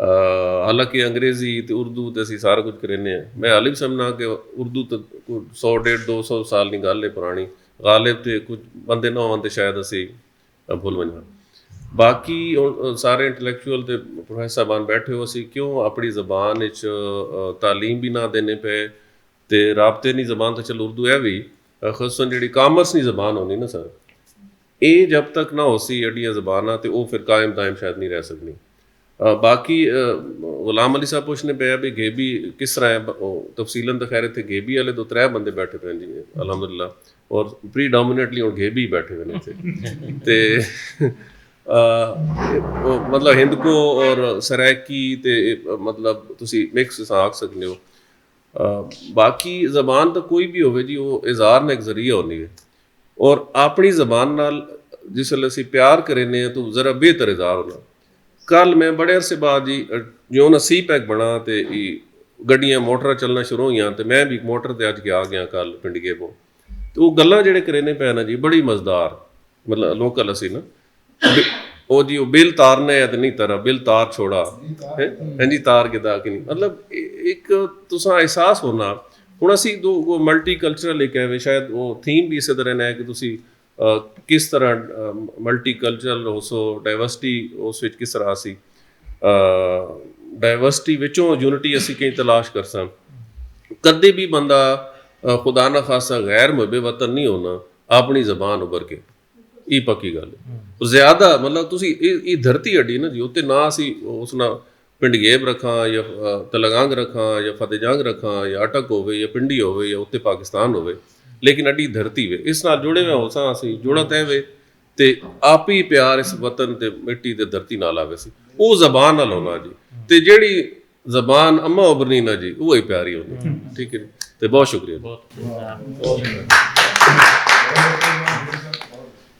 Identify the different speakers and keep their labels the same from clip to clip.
Speaker 1: ਹਾਲਾਂਕਿ ਅੰਗਰੇਜ਼ੀ ਤੇ ਉਰਦੂ ਤੇ ਅਸੀਂ ਸਾਰਾ ਕੁਝ ਕਰਿੰਦੇ ਹਾਂ। ਮੈਂ ਹਾਲੇ ਵੀ ਸਮਝਣਾ ਕਿ ਉਰਦੂ ਤਾਂ 100-150-200 ਸਾਲ ਦੀ ਗੱਲ ਹੈ ਪੁਰਾਣੀ, ਗਾਲਿਬ ਤੇ ਕੁਝ ਬੰਦੇ ਨਾ ਹੋਣ ਤੇ ਸ਼ਾਇਦ ਅਸੀਂ ਭੁੱਲ ਵੰਜਾਂ। ਬਾਕੀ ਹੁਣ ਸਾਰੇ ਇੰਟਲੈਕਚੁਅਲ ਤੇ ਪ੍ਰੋਫੈਸਰ ਸਾਹਿਬਾਨ ਬੈਠੇ ਹੋ, ਅਸੀਂ ਕਿਉਂ ਆਪਣੀ ਜ਼ਬਾਨ ਵਿੱਚ ਤਾਲੀਮ ਵੀ ਨਾ ਦੇਣੇ ਪਏ ਤੇ ਰਾਬਤੇ ਦੀ ਜ਼ਬਾਨ ਤਾਂ ਚਲੋ ਉਰਦੂ ਹੈ ਵੀ, ਖੁਸੂਸਨ ਜਿਹੜੀ ਕਾਮਰਸ ਦੀ ਜ਼ਬਾਨ ਹੋਣੀ ਨਾ ਸਰ, ਇਹ ਜਬ ਤੱਕ ਨਾ ਹੋਸੀ ਐਡੀਆਂ ਜ਼ਬਾਨਾਂ ਤੇ ਉਹ ਫਿਰ ਕਾਇਮ ਦਾਇਮ ਸ਼ਾਇਦ ਨਹੀਂ ਰਹਿ ਸਕਣੀ। ਬਾਕੀ ਗੁਲਾਮ ਅਲੀ ਸਾਹਿਬ ਪੁੱਛਣੇ ਪਿਆ ਵੀ ਗੇਬੀ ਕਿਸ ਤਰ੍ਹਾਂ ਹੈ, ਉਹ ਤਫਸੀਲਨ ਤਾਂ ਖੈਰ ਇੱਥੇ ਗੇਬੀ ਵਾਲੇ 2-3 ਬੰਦੇ ਬੈਠੇ ਪਏ ਜੀ ਅਲਹਮਦੁਲਿਲਾ, ਔਰ ਪ੍ਰੀਡੋਮੀਨੇਟਲੀ ਹੁਣ ਗੇਬੀ ਬੈਠੇ ਹੋਏ ਨੇ ਇੱਥੇ ਤੇ ਮਤਲਬ ਹਿੰਦ ਕੋ ਔਰ ਸਰਾਇਕੀ ਤੇ ਮਤਲਬ ਤੁਸੀਂ ਮਿਕਸ ਆਖ ਸਕਦੇ ਹੋ। ਬਾਕੀ ਜ਼ਬਾਨ ਤਾਂ ਕੋਈ ਵੀ ਹੋਵੇ ਜੀ, ਉਹ ਇਜ਼ਹਾਰ ਦਾ ਇੱਕ ਜ਼ਰੀਆ ਹੁੰਦੀ ਹੈ, ਔਰ ਆਪਣੀ ਜ਼ਬਾਨ ਨਾਲ ਜਿਸ ਵੇਲੇ ਅਸੀਂ ਪਿਆਰ ਕਰਨੇ ਹਾਂ ਤਾਂ ਜ਼ਰਾ ਬਿਹਤਰ ਇਜ਼ਹਾਰ ਹੋਣਾ। ਕੱਲ ਮੈਂ ਬੜੇ ਅਰਸੇ ਬਾਅਦ ਜੀ ਜਿਉਂ ਨਾ C-PAC ਬਣਾ ਤੇ ਗੱਡੀਆਂ ਮੋਟਰਾਂ ਚੱਲਣਾ ਸ਼ੁਰੂ ਹੋਈਆਂ ਤੇ ਮੈਂ ਵੀ ਮੋਟਰ ਤੇ ਅੱਜ ਆ ਗਿਆ ਕੱਲ ਪਿੰਡੀਏ ਤੋਂ, ਤੇ ਉਹ ਗੱਲਾਂ ਜਿਹੜੇ ਕਰਨੇ ਪਏ ਨਾ ਜੀ ਬੜੀ ਮਜ਼ੇਦਾਰ, ਮਤਲਬ ਲੋਕਲ ਅਸੀਂ ਨਾ ਉਹ ਜੀ ਉਹ ਬਿੱਲ ਤਾਰਨਾ ਹੈ ਤੇ ਨਹੀਂ ਤਾਰਾ ਬਿੱਲ ਤਾਰ ਛੋੜਾ ਹਾਂਜੀ ਤਾਰ ਕਿਦਾ ਕਿ ਨਹੀਂ, ਮਤਲਬ ਇੱਕ ਤੁਸਾਂ ਅਹਿਸਾਸ ਹੋਣਾ। ਹੁਣ ਅਸੀਂ ਦੋ ਮਲਟੀ ਕਲਚਰਲ ਇੱਕ ਹੈ, ਸ਼ਾਇਦ ਉਹ ਥੀਮ ਵੀ ਇਸੇ ਤਰ੍ਹਾਂ ਹੈ ਕਿ ਤੁਸੀਂ ਕਿਸ ਤਰ੍ਹਾਂ ਮਲਟੀ ਕਲਚਰਲ ਹੋਸੋ, ਡਾਇਵਰਸਿਟੀ ਉਸ ਵਿੱਚ ਕਿਸ ਤਰ੍ਹਾਂ ਅਸੀਂ ਡਾਇਵਰਸਿਟੀ ਵਿੱਚੋਂ ਯੂਨਿਟੀ ਅਸੀਂ ਕਈ ਤਲਾਸ਼ ਕਰ ਸਾਂ। ਕਦੇ ਵੀ ਬੰਦਾ ਖੁਦਾ ਨਾ ਖਾਸਾ ਗੈਰ ਮੁਹੱਬੇ ਵਤਨ ਨਹੀਂ ਹੋਣਾ ਆਪਣੀ ਜ਼ਬਾਨ ਉੱਭਰ ਕੇ, ਇਹ ਪੱਕੀ ਗੱਲ ਹੈ। ਜ਼ਿਆਦਾ ਮਤਲਬ ਤੁਸੀਂ ਇਹ ਧਰਤੀ ਅੱਡੀ ਨਾ ਜੀ, ਉੱਤੇ ਨਾ ਅਸੀਂ ਉਸ ਨਾਲ ਪਿੰਡਗੇਬ ਰੱਖਾਂ ਜਾਂ ਤਲਗੰਗ ਰੱਖਾਂ ਜਾਂ ਫਤਿਹ ਜੰਗ ਰੱਖਾਂ ਜਾਂ ਅਟਕ ਹੋਵੇ ਜਾਂ ਪਿੰਡੀ ਹੋਵੇ ਜਾਂ ਉੱਤੇ ਪਾਕਿਸਤਾਨ ਹੋਵੇ, ਲੇਕਿਨ ਅੱਡੀ ਧਰਤੀ ਵੇ, ਇਸ ਨਾਲ ਜੁੜੇ ਹੋਏ ਹੋ ਸਾਂ ਅਸੀਂ, ਜੁੜਾ ਤੈ ਵੇ ਤੇ ਆਪ ਹੀ ਪਿਆਰ ਇਸ ਵਤਨ ਤੇ ਮਿੱਟੀ ਤੇ ਧਰਤੀ ਨਾਲ ਆਵੇ ਸੀ, ਉਹ ਜ਼ਬਾਨ ਨਾਲ ਹੋਣਾ ਜੀ। ਤੇ ਜਿਹੜੀ ਜ਼ਬਾਨ ਅੰਮਾ ਉਭਰਨੀ ਨਾ ਜੀ, ਉਹ ਹੀ ਪਿਆਰੀ ਹੋਣੀ। ਠੀਕ ਹੈ, ਤੇ ਬਹੁਤ ਸ਼ੁਕਰੀਆ।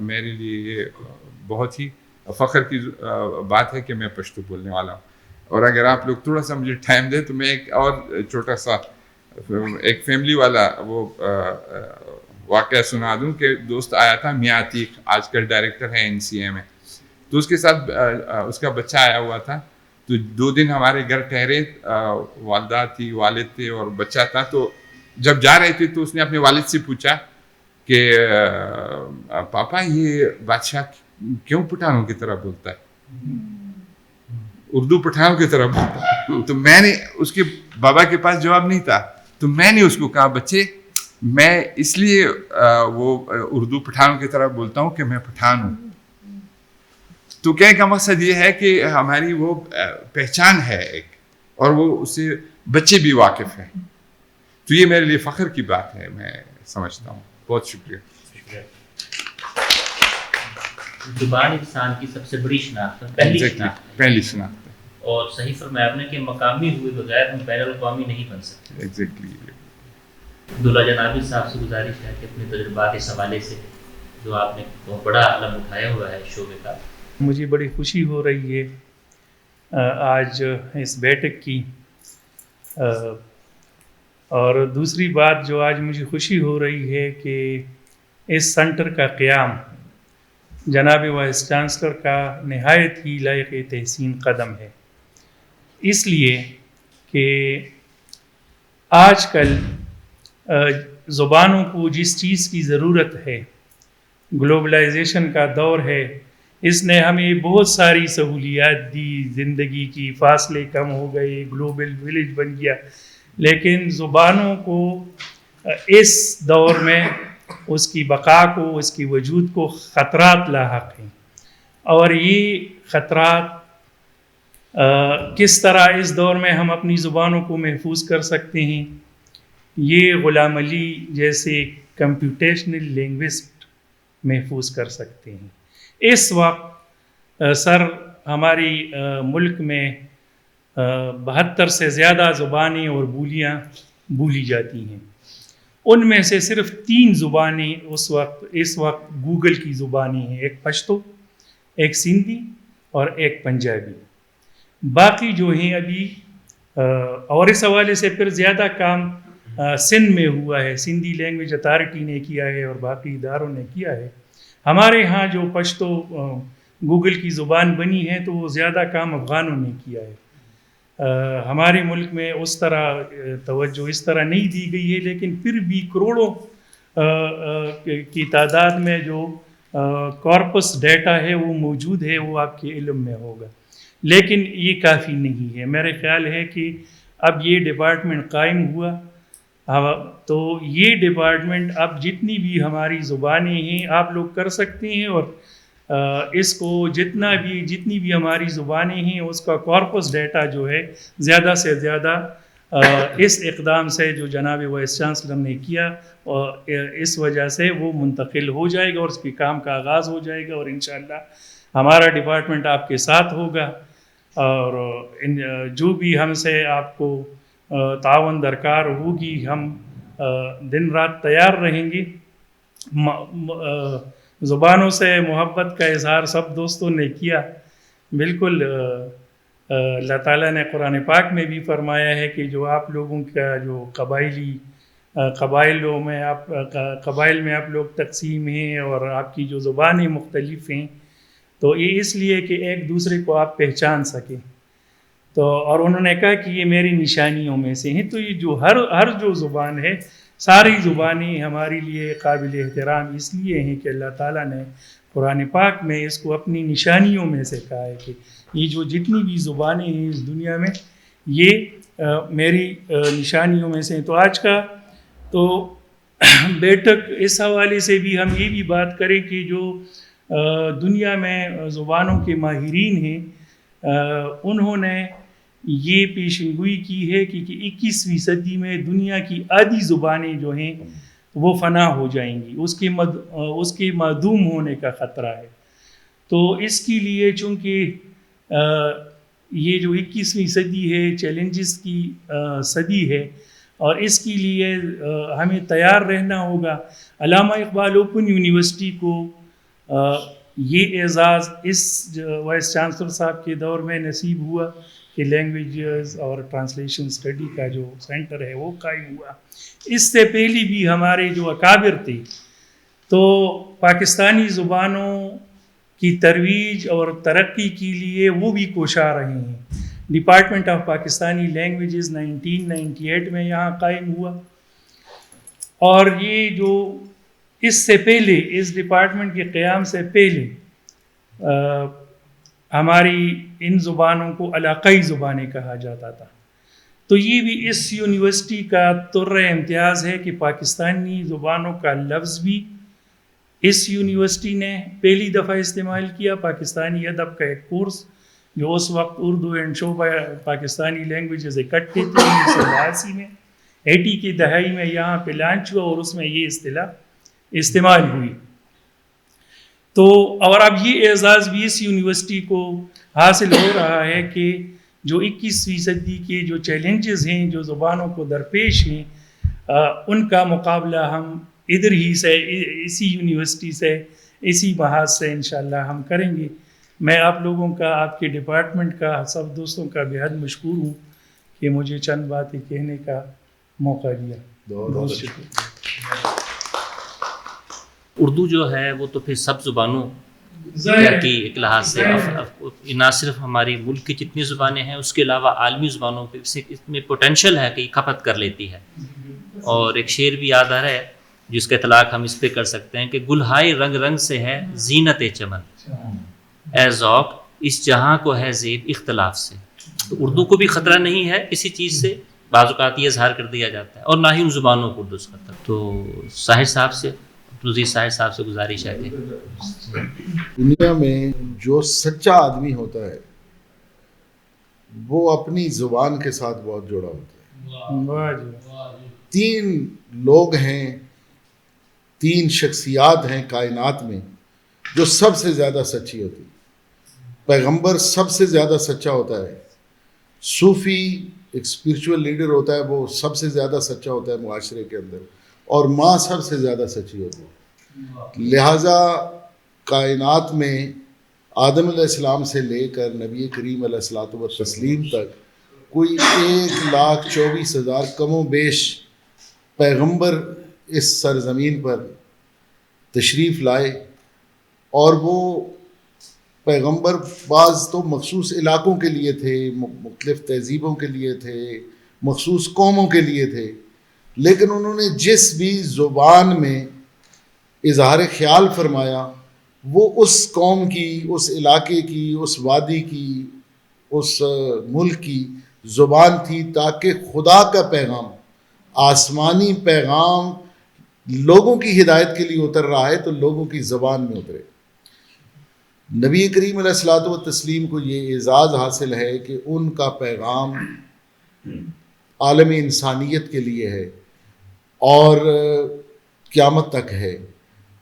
Speaker 2: میرے لیے یہ بہت ہی فخر کی بات ہے کہ میں پشتو بولنے والا ہوں. اور اگر آپ لوگ تھوڑا سا مجھے ٹائم دیں تو میں ایک اور چھوٹا سا ایک فیملی والا وہ واقعہ سنا دوں کہ دوست آیا تھا میاں عتیق، آج کل ڈائریکٹر ہے NCA میں. تو اس کے ساتھ اس کا بچہ آیا ہوا تھا. تو 2 دن ہمارے گھر ٹھہرے، والدہ تھی، والد تھے اور بچہ تھا. تو جب جا رہے تھے تو اس نے اپنے والد سے پوچھا کہ پاپا یہ بادشاہ کیوں پٹھانوں کی طرح بولتا ہے، اردو پٹھانوں کی طرح بولتا ہے؟ تو میں نے، اس کے بابا کے پاس جواب نہیں تھا، تو میں نے اس کو کہا بچے میں اس لیے وہ اردو پٹھانوں کی طرح بولتا ہوں کہ میں پٹھان ہوں. تو کہنے کا مقصد یہ ہے کہ ہماری وہ پہچان ہے ایک، اور وہ اس سے بچے بھی واقف ہیں. تو یہ میرے لیے فخر کی بات ہے، میں سمجھتا ہوں. بہت شکریہ.
Speaker 3: زبان انسان کی سب سے بڑی شناخت ہے،
Speaker 2: پہلی شناخت ہے.
Speaker 3: اور صحیح فرمایا آپ نے کہ مقامی ہوئے بغیر ہم بین الاقوامی نہیں بن سکتے.
Speaker 2: ایگزیکٹلی.
Speaker 3: عبداللہ جنابی صاحب سے گزارش ہے کہ اپنے تجربات اس حوالے سے جو آپ نے بہت بڑا علم اٹھایا ہوا ہے شعبے کا.
Speaker 4: مجھے بڑی خوشی ہو رہی ہے آج اس بیٹھک کی، اور دوسری بات جو آج مجھے خوشی ہو رہی ہے کہ اس سینٹر کا قیام جناب وائس چانسلر کا نہایت ہی لائق تحسین قدم ہے، اس لیے کہ آج کل زبانوں کو جس چیز کی ضرورت ہے، گلوبلائزیشن کا دور ہے، اس نے ہمیں بہت ساری سہولیات دی، زندگی کی فاصلے کم ہو گئے، گلوبل ولیج بن گیا، لیکن زبانوں کو اس دور میں اس کی بقا کو، اس کی وجود کو خطرات لاحق ہیں. اور یہ خطرات کس طرح اس دور میں ہم اپنی زبانوں کو محفوظ کر سکتے ہیں، یہ غلام علی جیسے کمپیوٹیشنل لینگوسٹ محفوظ کر سکتے ہیں. اس وقت ہماری ملک میں 72 سے زیادہ زبانیں اور بولیاں بولی جاتی ہیں. ان میں سے صرف 3 زبانیں اس وقت گوگل کی زبانیں ہیں، ایک پشتو، ایک سندھی اور ایک پنجابی. باقی جو ہیں ابھی، اور اس حوالے سے پھر زیادہ کام سندھ میں ہوا ہے، سندھی لینگویج اتھارٹی نے کیا ہے اور باقی اداروں نے کیا ہے. ہمارے ہاں جو پشتو گوگل کی زبان بنی ہے تو وہ زیادہ کام افغانوں نے کیا ہے. ہمارے ملک میں اس طرح توجہ اس طرح نہیں دی گئی ہے، لیکن پھر بھی کروڑوں کی تعداد میں جو کارپس ڈیٹا ہے وہ موجود ہے، وہ آپ کے علم میں ہوگا. لیکن یہ کافی نہیں ہے. میرے خیال ہے کہ اب یہ ڈپارٹمنٹ قائم ہوا تو یہ ڈپارٹمنٹ اب جتنی بھی ہماری زبانیں ہیں آپ لوگ کر سکتے ہیں، اور اس کو جتنی بھی ہماری زبانیں ہیں اس کا کارپس ڈیٹا جو ہے زیادہ سے زیادہ اس اقدام سے جو جناب وائس چانسلر نے کیا، اور اس وجہ سے وہ منتقل ہو جائے گا اور اس کے کام کا آغاز ہو جائے گا. اور انشاءاللہ ہمارا ڈپارٹمنٹ آپ کے ساتھ ہوگا، اور جو بھی ہم سے آپ کو تعاون درکار ہوگی ہم دن رات تیار رہیں گے. زبانوں سے محبت کا اظہار سب دوستوں نے کیا. بالکل اللہ تعالیٰ نے قرآن پاک میں بھی فرمایا ہے کہ جو آپ لوگوں کا جو قبائل میں آپ لوگ تقسیم ہیں اور آپ کی جو زبانیں مختلف ہیں، تو یہ اس لیے کہ ایک دوسرے کو آپ پہچان سکیں. تو اور انہوں نے کہا کہ یہ میری نشانیوں میں سے ہیں. تو یہ جو ہر جو زبان ہے، ساری زبانیں ہمارے لیے قابل احترام اس لیے ہیں کہ اللہ تعالیٰ نے قرآن پاک میں اس کو اپنی نشانیوں میں سے کہا ہے کہ یہ جو جتنی بھی زبانیں ہیں اس دنیا میں، یہ میری نشانیوں میں سے ہیں. تو آج کا تو بیٹھک اس حوالے سے بھی ہم یہ بھی بات کریں کہ جو دنیا میں زبانوں کے ماہرین ہیں، انہوں نے یہ پیشن گوئی کی ہے کہ 21ویں صدی میں دنیا کی آدھی زبانیں جو ہیں وہ فنا ہو جائیں گی، اس کے معدوم ہونے کا خطرہ ہے. تو اس کے لیے چونکہ یہ جو 21ویں صدی ہے چیلنجز کی صدی ہے، اور اس کے لیے ہمیں تیار رہنا ہوگا. علامہ اقبال اوپن یونیورسٹی کو یہ اعزاز اس وائس چانسلر صاحب کے دور میں نصیب ہوا کہ لینگویجز اور ٹرانسلیشن اسٹڈی کا جو سینٹر ہے وہ قائم ہوا. اس سے پہلے بھی ہمارے جو اکابر تھے تو پاکستانی زبانوں کی ترویج اور ترقی کے لیے وہ بھی کوشاں رہے ہیں. ڈپارٹمنٹ آف پاکستانی لینگویجز 1998 میں یہاں قائم ہوا, اور یہ جو اس سے پہلے اس ڈپارٹمنٹ کے قیام سے پہلے ہماری ان زبانوں کو علاقائی زبانیں کہا جاتا تھا. تو یہ بھی اس یونیورسٹی کا طرۂ امتیاز ہے کہ پاکستانی زبانوں کا لفظ بھی اس یونیورسٹی نے پہلی دفعہ استعمال کیا. پاکستانی ادب کا ایک کورس جو اس وقت اردو اینڈ شعبہ پاکستانی لینگویجز اکٹھے تھے 1982 میں 80 کی دہائی میں یہاں پہ لانچ ہوا اور اس میں یہ اصطلاح استعمال ہوئی. تو اور اب یہ اعزاز بھی اس یونیورسٹی کو حاصل ہو رہا ہے کہ جو 21ویں صدی کے جو چیلنجز ہیں جو زبانوں کو درپیش ہیں ان کا مقابلہ ہم ادھر ہی سے اسی یونیورسٹی سے اسی محاذ سے انشاءاللہ ہم کریں گے. میں آپ لوگوں کا آپ کے ڈپارٹمنٹ کا سب دوستوں کا بےحد مشکور ہوں کہ مجھے چند باتیں کہنے کا موقع دیا. بہت شکریہ.
Speaker 3: اردو جو ہے وہ تو پھر سب زبانوں کی ایک لحاظ سے نہ صرف ہماری ملک کی جتنی زبانیں ہیں اس کے علاوہ عالمی زبانوں پہ اس میں پوٹینشیل ہے کہ کھپت کر لیتی ہے. اور ایک شعر بھی یاد آ رہا ہے جس کا اطلاق ہم اس پہ کر سکتے ہیں کہ گلہائے رنگ رنگ سے ہے زینت چمن, اے ذوق اس جہاں کو ہے زیب اختلاف سے. تو اردو کو بھی خطرہ نہیں ہے کسی چیز سے, بعض اوقات یہ اظہار کر دیا جاتا ہے, اور نہ ہی ان زبانوں کو اردو سے خطرہ. تو ساحر صاحب سے ساحر صاحب سے گزارش ہے کہ
Speaker 5: دنیا میں جو سچا آدمی ہوتا ہے وہ اپنی زبان کے ساتھ بہت جڑا ہوتا ہے. 3 لوگ ہیں, 3 شخصیات ہیں کائنات میں جو سب سے زیادہ سچی ہوتی. پیغمبر سب سے زیادہ سچا ہوتا ہے, صوفی ایک اسپرچول لیڈر ہوتا ہے وہ سب سے زیادہ سچا ہوتا ہے معاشرے کے اندر, اور ماں سب سے زیادہ سچی ہوتی ہے. لہٰذا کائنات میں آدم علیہ السلام سے لے کر نبی کریم علیہ الصلوۃ والتسلیم تک کوئی 1,24,000 کم و بیش پیغمبر اس سرزمین پر تشریف لائے, اور وہ پیغمبر بعض تو مخصوص علاقوں کے لیے تھے, مختلف تہذیبوں کے لیے تھے, مخصوص قوموں کے لیے تھے, لیکن انہوں نے جس بھی زبان میں اظہار خیال فرمایا وہ اس قوم کی, اس علاقے کی, اس وادی کی, اس ملک کی زبان تھی, تاکہ خدا کا پیغام, آسمانی پیغام لوگوں کی ہدایت کے لیے اتر رہا ہے تو لوگوں کی زبان میں اترے. نبی کریم علیہ الصلوۃ والتسلیم کو یہ اعزاز حاصل ہے کہ ان کا پیغام عالم انسانیت کے لیے ہے اور قیامت تک ہے.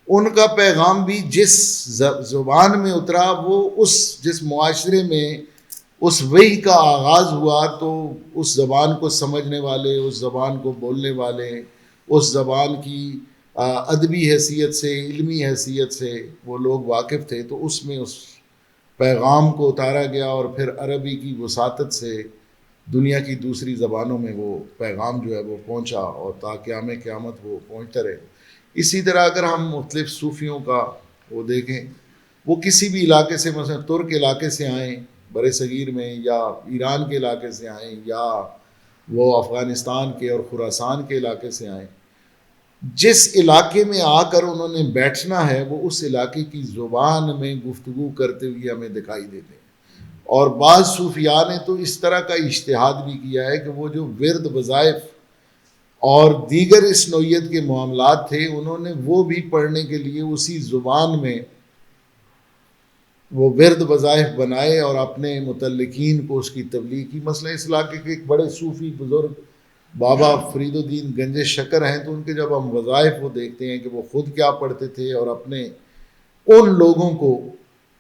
Speaker 5: ان کا پیغام بھی جس زبان میں اترا وہ اس جس معاشرے میں اس وحی کا آغاز ہوا تو اس زبان کو سمجھنے والے, اس زبان کو بولنے والے, اس زبان کی ادبی حیثیت سے, علمی حیثیت سے وہ لوگ واقف تھے. تو اس میں اس پیغام کو اتارا گیا اور پھر عربی کی وساطت سے دنیا کی دوسری زبانوں میں وہ پیغام جو ہے وہ پہنچا, اور تا قیام قیامت وہ پہنچتا رہے. اسی طرح اگر ہم مختلف صوفیوں کا وہ دیکھیں, وہ کسی بھی علاقے سے, مثلا ترک علاقے سے آئیں بر صغیر میں, یا ایران کے علاقے سے آئیں, یا وہ افغانستان کے اور خراسان کے علاقے سے آئیں, جس علاقے میں آ کر انہوں نے بیٹھنا ہے وہ اس علاقے کی زبان میں گفتگو کرتے ہوئے ہمیں دکھائی دیتے ہیں. اور بعض صوفیاء نے تو اس طرح کا اجتہاد بھی کیا ہے کہ وہ جو ورد وظائف اور دیگر اس نوعیت کے معاملات تھے انہوں نے وہ بھی پڑھنے کے لیے اسی زبان میں وہ ورد وظائف بنائے اور اپنے متعلقین کو اس کی تبلیغ کی. مثلا اس علاقے کے ایک بڑے صوفی بزرگ بابا فرید الدین گنج شکر ہیں, تو ان کے جب ہم وظائف وہ دیکھتے ہیں کہ وہ خود کیا پڑھتے تھے اور اپنے ان لوگوں کو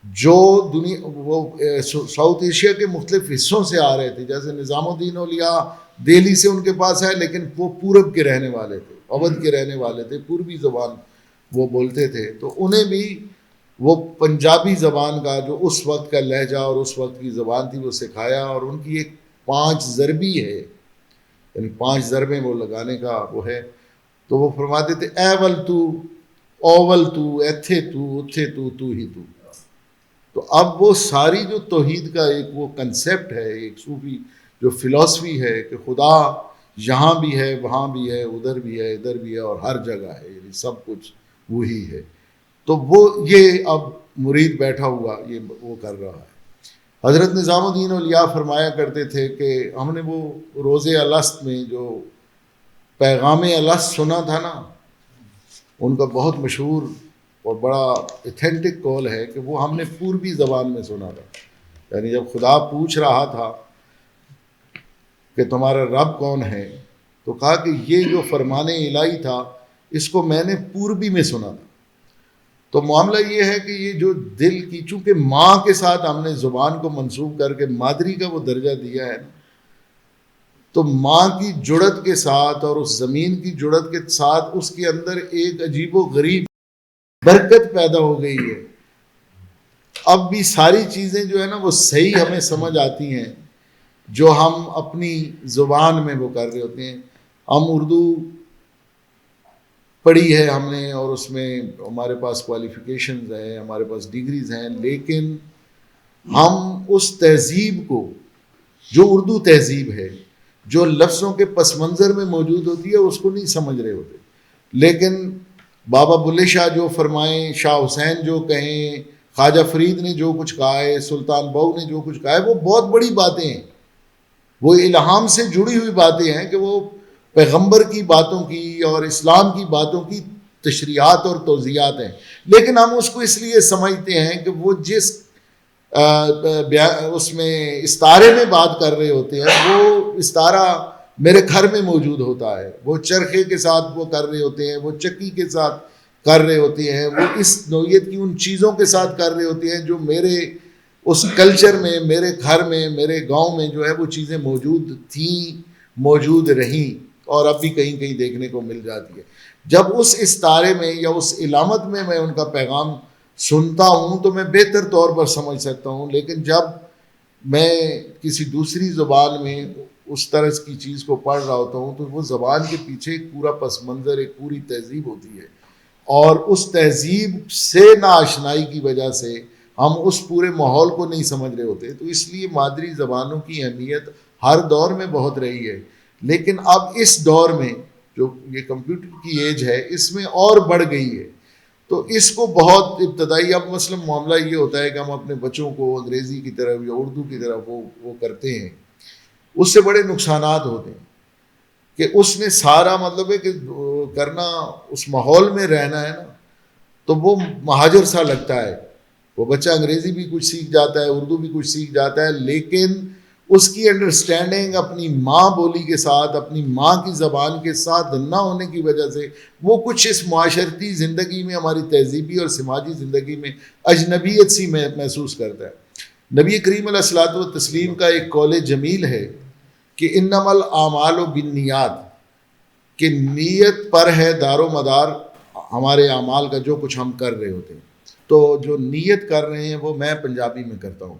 Speaker 5: جو وہ ساؤتھ ایشیا کے مختلف حصوں سے آ رہے تھے, جیسے نظام الدین اولیاء دہلی سے ان کے پاس ہے لیکن وہ پورب کے رہنے والے تھے, اودھ کے رہنے والے تھے, پوربی زبان وہ بولتے تھے, تو انہیں بھی وہ پنجابی زبان کا جو اس وقت کا لہجہ اور اس وقت کی زبان تھی وہ سکھایا، اور ان کی ایک 5 ضربی ہے، یعنی 5 ضربیں وہ لگانے کا وہ ہے. تو وہ فرماتے تھے ایول تو، اوول تو، ایتھے تو، اتھے تو ہی تو. تو اب وہ ساری جو توحید کا ایک وہ کنسیپٹ ہے، ایک صوفی جو فلسفی ہے کہ خدا یہاں بھی ہے، وہاں بھی ہے، ادھر بھی ہے، ادھر بھی ہے، اور ہر جگہ ہے، یعنی سب کچھ وہی ہے. تو وہ یہ اب مرید بیٹھا ہوا یہ وہ کر رہا ہے. حضرت نظام الدین اولیاء فرمایا کرتے تھے کہ ہم نے وہ روز الست میں جو پیغام الست سنا تھا نا، ان کا بہت مشہور اور بڑا ایتھینٹک قول ہے کہ وہ ہم نے پوربی زبان میں سنا تھا. یعنی جب خدا پوچھ رہا تھا کہ تمہارا رب کون ہے، تو کہا کہ یہ جو فرمان الہی تھا اس کو میں نے پوربی میں سنا تھا. تو معاملہ یہ ہے کہ یہ جو دل کی، چونکہ ماں کے ساتھ ہم نے زبان کو منسوب کر کے مادری کا وہ درجہ دیا ہے نا، تو ماں کی جڑت کے ساتھ اور اس زمین کی جڑت کے ساتھ اس کے اندر ایک عجیب و غریب برکت پیدا ہو گئی ہے. اب بھی ساری چیزیں جو ہے نا وہ صحیح ہمیں سمجھ آتی ہیں جو ہم اپنی زبان میں وہ کر رہے ہوتے ہیں. ہم اردو پڑھی ہے ہم نے، اور اس میں ہمارے پاس کوالیفیکیشنز ہیں، ہمارے پاس ڈگریز ہیں، لیکن ہم اس تہذیب کو جو اردو تہذیب ہے، جو لفظوں کے پس منظر میں موجود ہوتی ہے، اس کو نہیں سمجھ رہے ہوتے. لیکن بابا بلے شاہ جو فرمائیں، شاہ حسین جو کہیں، خواجہ فرید نے جو کچھ کہا ہے، سلطان بہو نے جو کچھ کہا ہے، وہ بہت بڑی باتیں ہیں، وہ الہام سے جڑی ہوئی باتیں ہیں کہ وہ پیغمبر کی باتوں کی اور اسلام کی باتوں کی تشریحات اور توضیحات ہیں. لیکن ہم اس کو اس لیے سمجھتے ہیں کہ وہ جس اس میں استارے میں بات کر رہے ہوتے ہیں، وہ استارہ میرے گھر میں موجود ہوتا ہے، وہ چرخے کے ساتھ وہ کر رہے ہوتے ہیں، وہ چکی کے ساتھ کر رہے ہوتے ہیں، وہ اس نوعیت کی ان چیزوں کے ساتھ کر رہے ہوتے ہیں جو میرے اس کلچر میں، میرے گھر میں، میرے گاؤں میں جو ہے وہ چیزیں موجود تھیں، موجود رہیں، اور اب بھی کہیں کہیں دیکھنے کو مل جاتی ہے. جب اس استارے میں یا اس علامت میں میں ان کا پیغام سنتا ہوں تو میں بہتر طور پر سمجھ سکتا ہوں. لیکن جب میں کسی دوسری زبان میں اس طرح کی چیز کو پڑھ رہا ہوتا ہوں تو وہ زبان کے پیچھے ایک پورا پس منظر، ایک پوری تہذیب ہوتی ہے، اور اس تہذیب سے ناآشنائی کی وجہ سے ہم اس پورے ماحول کو نہیں سمجھ رہے ہوتے. تو اس لیے مادری زبانوں کی اہمیت ہر دور میں بہت رہی ہے، لیکن اب اس دور میں جو یہ کمپیوٹر کی ایج ہے اس میں اور بڑھ گئی ہے. تو اس کو بہت ابتدائی اب مثلا معاملہ یہ ہوتا ہے کہ ہم اپنے بچوں کو انگریزی کی طرف یا اردو کی طرف وہ کرتے ہیں، اس سے بڑے نقصانات ہوتے ہیں کہ اس نے سارا مطلب ہے کہ کرنا اس ماحول میں رہنا ہے نا، تو وہ مہاجر سا لگتا ہے. وہ بچہ انگریزی بھی کچھ سیکھ جاتا ہے، اردو بھی کچھ سیکھ جاتا ہے، لیکن اس کی انڈرسٹینڈنگ اپنی ماں بولی کے ساتھ، اپنی ماں کی زبان کے ساتھ نہ ہونے کی وجہ سے وہ کچھ اس معاشرتی زندگی میں، ہماری تہذیبی اور سماجی زندگی میں اجنبیت سی محسوس کرتا ہے. نبی کریم علیہ الصلوۃ والتسلیم کا ایک قول جمیل ہے کہ انما الاعمال بالنیات، کہ نیت پر ہے دار و مدار ہمارے اعمال کا، جو کچھ ہم کر رہے ہوتے ہیں. تو جو نیت کر رہے ہیں وہ میں پنجابی میں کرتا ہوں،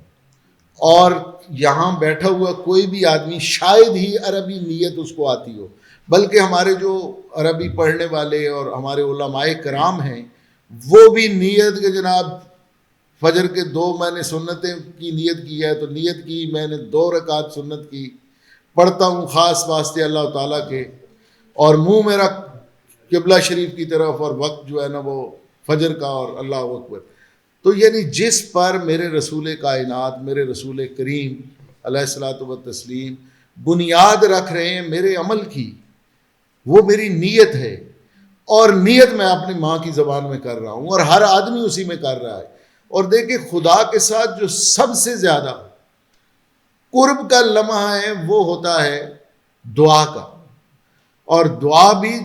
Speaker 5: اور یہاں بیٹھا ہوا کوئی بھی آدمی شاید ہی عربی نیت اس کو آتی ہو، بلکہ ہمارے جو عربی پڑھنے والے اور ہمارے علماء کرام ہیں وہ بھی نیت کے جناب فجر کے 2 میں نے سنتیں کی نیت کی ہے، تو نیت کی میں نے 2 رکعت سنت کی پڑھتا ہوں خاص واسطے اللہ تعالیٰ کے، اور منہ میرا قبلہ شریف کی طرف، اور وقت جو ہے نا وہ فجر کا اور اللہ اکبر. تو یعنی جس پر میرے رسول کائنات، میرے رسول کریم علیہ الصلوۃ والتسلیم بنیاد رکھ رہے ہیں میرے عمل کی، وہ میری نیت ہے، اور نیت میں اپنی ماں کی زبان میں کر رہا ہوں، اور ہر آدمی اسی میں کر رہا ہے. اور دیکھیں خدا کے ساتھ جو سب سے زیادہ قرب کا لمحہ ہے وہ ہوتا ہے دعا کا. اور دعا بھی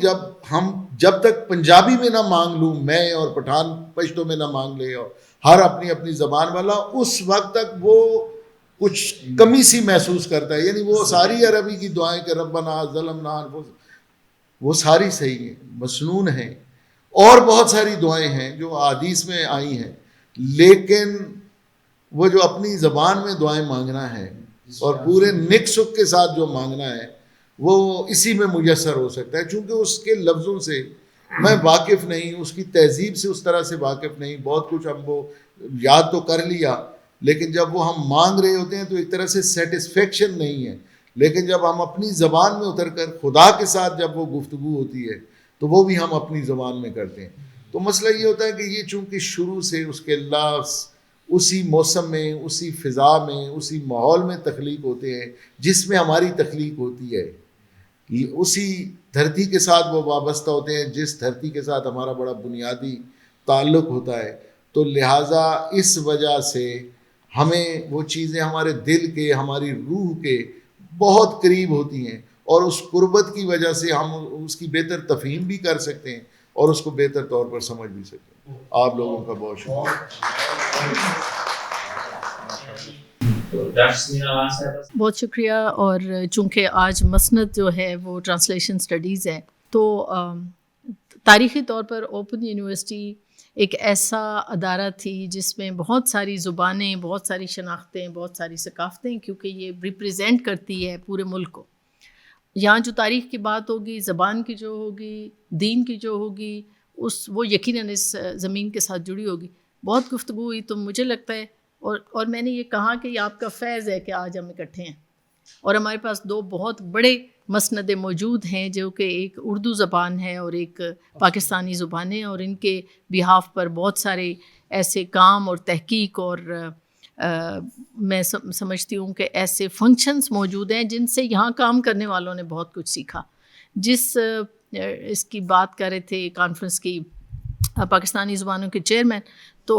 Speaker 5: جب تک پنجابی میں نہ مانگ لوں میں، اور پٹھان پشتو میں نہ مانگ لے، اور ہر اپنی اپنی زبان والا، اس وقت تک وہ کچھ کمی سی محسوس کرتا ہے. یعنی وہ ساری عربی کی دعائیں کہ ربنا ظلمنا انفسنا، وہ ساری صحیح ہیں، مسنون ہیں، اور بہت ساری دعائیں ہیں جو احادیث میں آئی ہیں. لیکن وہ جو اپنی زبان میں دعائیں مانگنا ہے اور پورے نک سکھ کے ساتھ جو مانگنا ہے وہ اسی میں میسر ہو سکتا ہے. چونکہ اس کے لفظوں سے میں واقف نہیں، اس کی تہذیب سے اس طرح سے واقف نہیں، بہت کچھ ہم وہ یاد تو کر لیا، لیکن جب وہ ہم مانگ رہے ہوتے ہیں تو ایک طرح سے سیٹسفیکشن نہیں ہے. لیکن جب ہم اپنی زبان میں اتر کر خدا کے ساتھ جب وہ گفتگو ہوتی ہے تو وہ بھی ہم اپنی زبان میں کرتے ہیں. تو مسئلہ یہ ہوتا ہے کہ یہ چونکہ شروع سے اس کے لفظ اسی موسم میں، اسی فضا میں، اسی ماحول میں تخلیق ہوتے ہیں جس میں ہماری تخلیق ہوتی ہے، اسی دھرتی کے ساتھ وہ وابستہ ہوتے ہیں جس دھرتی کے ساتھ ہمارا بڑا بنیادی تعلق ہوتا ہے. تو لہٰذا اس وجہ سے ہمیں وہ چیزیں ہمارے دل کے، ہماری روح کے بہت قریب ہوتی ہیں، اور اس قربت کی وجہ سے ہم اس کی بہتر تفہیم بھی کر سکتے ہیں اور اس کو بہتر طور پر سمجھ بھی سکتے ہیں. آپ لوگوں کا بہت شکریہ.
Speaker 6: بہت شکریہ. اور چونکہ آج مسند جو ہے وہ ٹرانسلیشن سٹڈیز ہے، تو تاریخی طور پر اوپن یونیورسٹی ایک ایسا ادارہ تھی جس میں بہت ساری زبانیں، بہت ساری شناختیں، بہت ساری ثقافتیں، کیونکہ یہ ریپریزینٹ کرتی ہے پورے ملک کو. یہاں جو تاریخ کی بات ہوگی، زبان کی جو ہوگی، دین کی جو ہوگی، وہ یقیناً اس زمین کے ساتھ جڑی ہوگی. بہت گفتگو ہوئی، تو مجھے لگتا ہے اور میں نے یہ کہا کہ یہ آپ کا فیض ہے کہ آج ہم اکٹھے ہیں، اور ہمارے پاس دو بہت بڑے مسندیں موجود ہیں، جو کہ ایک اردو زبان ہے اور ایک پاکستانی زبان ہے، اور ان کے بہاف پر بہت سارے ایسے کام اور تحقیق اور میں سمجھتی ہوں کہ ایسے فنکشنز موجود ہیں جن سے یہاں کام کرنے والوں نے بہت کچھ سیکھا. اس کی بات کر رہے تھے کانفرنس کی پاکستانی زبانوں کے چیئرمین، تو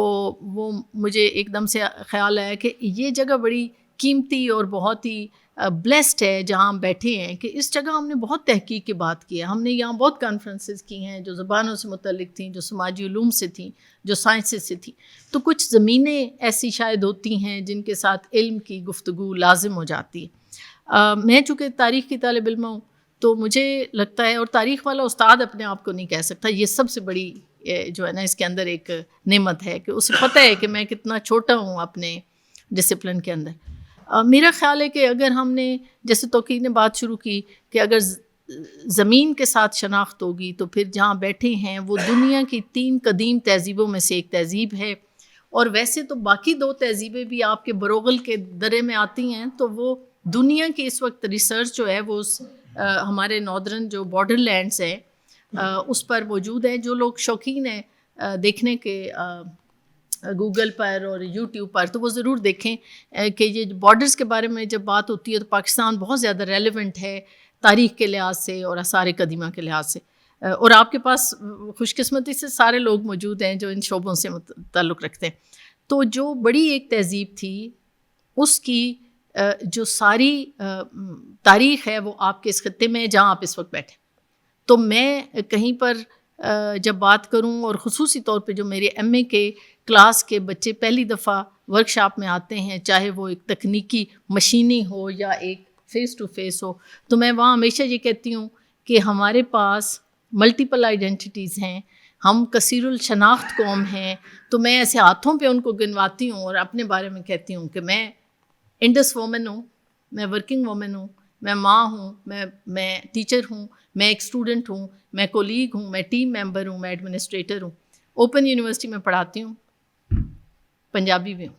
Speaker 6: وہ مجھے ایک دم سے خیال آیا کہ یہ جگہ بڑی قیمتی اور بہت ہی بلیسڈ ہے جہاں ہم بیٹھے ہیں، کہ اس جگہ ہم نے بہت تحقیق کی بات کی ہے. ہم نے یہاں بہت کانفرنسز کی ہیں جو زبانوں سے متعلق تھیں، جو سماجی علوم سے تھیں، جو سائنسز سے تھیں. تو کچھ زمینیں ایسی شاید ہوتی ہیں جن کے ساتھ علم کی گفتگو لازم ہو جاتی ہے. میں چونکہ تاریخ کی طالب علم ہوں، تو مجھے لگتا ہے، اور تاریخ والا استاد اپنے آپ کو نہیں کہہ سکتا، یہ سب سے بڑی جو ہے نا اس کے اندر ایک نعمت ہے کہ اسے پتہ ہے کہ میں کتنا چھوٹا ہوں اپنے ڈسپلن کے اندر. میرا خیال ہے کہ اگر ہم نے، جیسے توقیر نے بات شروع کی، کہ اگر زمین کے ساتھ شناخت ہوگی تو پھر جہاں بیٹھے ہیں وہ دنیا کی 3 قدیم تہذیبوں میں سے ایک تہذیب ہے. اور ویسے تو باقی 2 تہذیبیں بھی آپ کے بروغل کے درے میں آتی ہیں، تو وہ دنیا کی اس وقت ریسرچ جو ہے وہ ہمارے ناردرن جو بارڈر لینڈز ہیں اس پر موجود ہے. جو لوگ شوقین ہیں دیکھنے کے گوگل پر اور یوٹیوب پر، تو وہ ضرور دیکھیں کہ یہ بارڈرز کے بارے میں جب بات ہوتی ہے تو پاکستان بہت زیادہ ریلیونٹ ہے تاریخ کے لحاظ سے اور آثار قدیمہ کے لحاظ سے. اور آپ کے پاس خوش قسمتی سے سارے لوگ موجود ہیں جو ان شعبوں سے تعلق رکھتے ہیں. تو جو بڑی ایک تہذیب تھی، اس کی جو ساری تاریخ ہے وہ آپ کے اس خطے میں ہے جہاں آپ اس وقت بیٹھے. تو میں کہیں پر جب بات کروں، اور خصوصی طور پہ جو میرے ایم اے کے کلاس کے بچے پہلی دفعہ ورکشاپ میں آتے ہیں، چاہے وہ ایک تکنیکی مشینی ہو یا ایک فیس ٹو فیس ہو، تو میں وہاں ہمیشہ یہ کہتی ہوں کہ ہمارے پاس ملٹیپل آئیڈینٹیٹیز ہیں، ہم کثیر الشناخت قوم ہیں. تو میں ایسے ہاتھوں پہ ان کو گنواتی ہوں اور اپنے بارے میں کہتی ہوں کہ میں انڈس وومن ہوں، میں ورکنگ وومن ہوں، میں ماں ہوں، میں ٹیچر ہوں، میں ایک اسٹوڈنٹ ہوں، میں کولیگ ہوں، میں ٹیم ممبر ہوں، میں ایڈمنسٹریٹر ہوں. اوپن یونیورسٹی میں پڑھاتی ہوں، پنجابی بھی ہوں،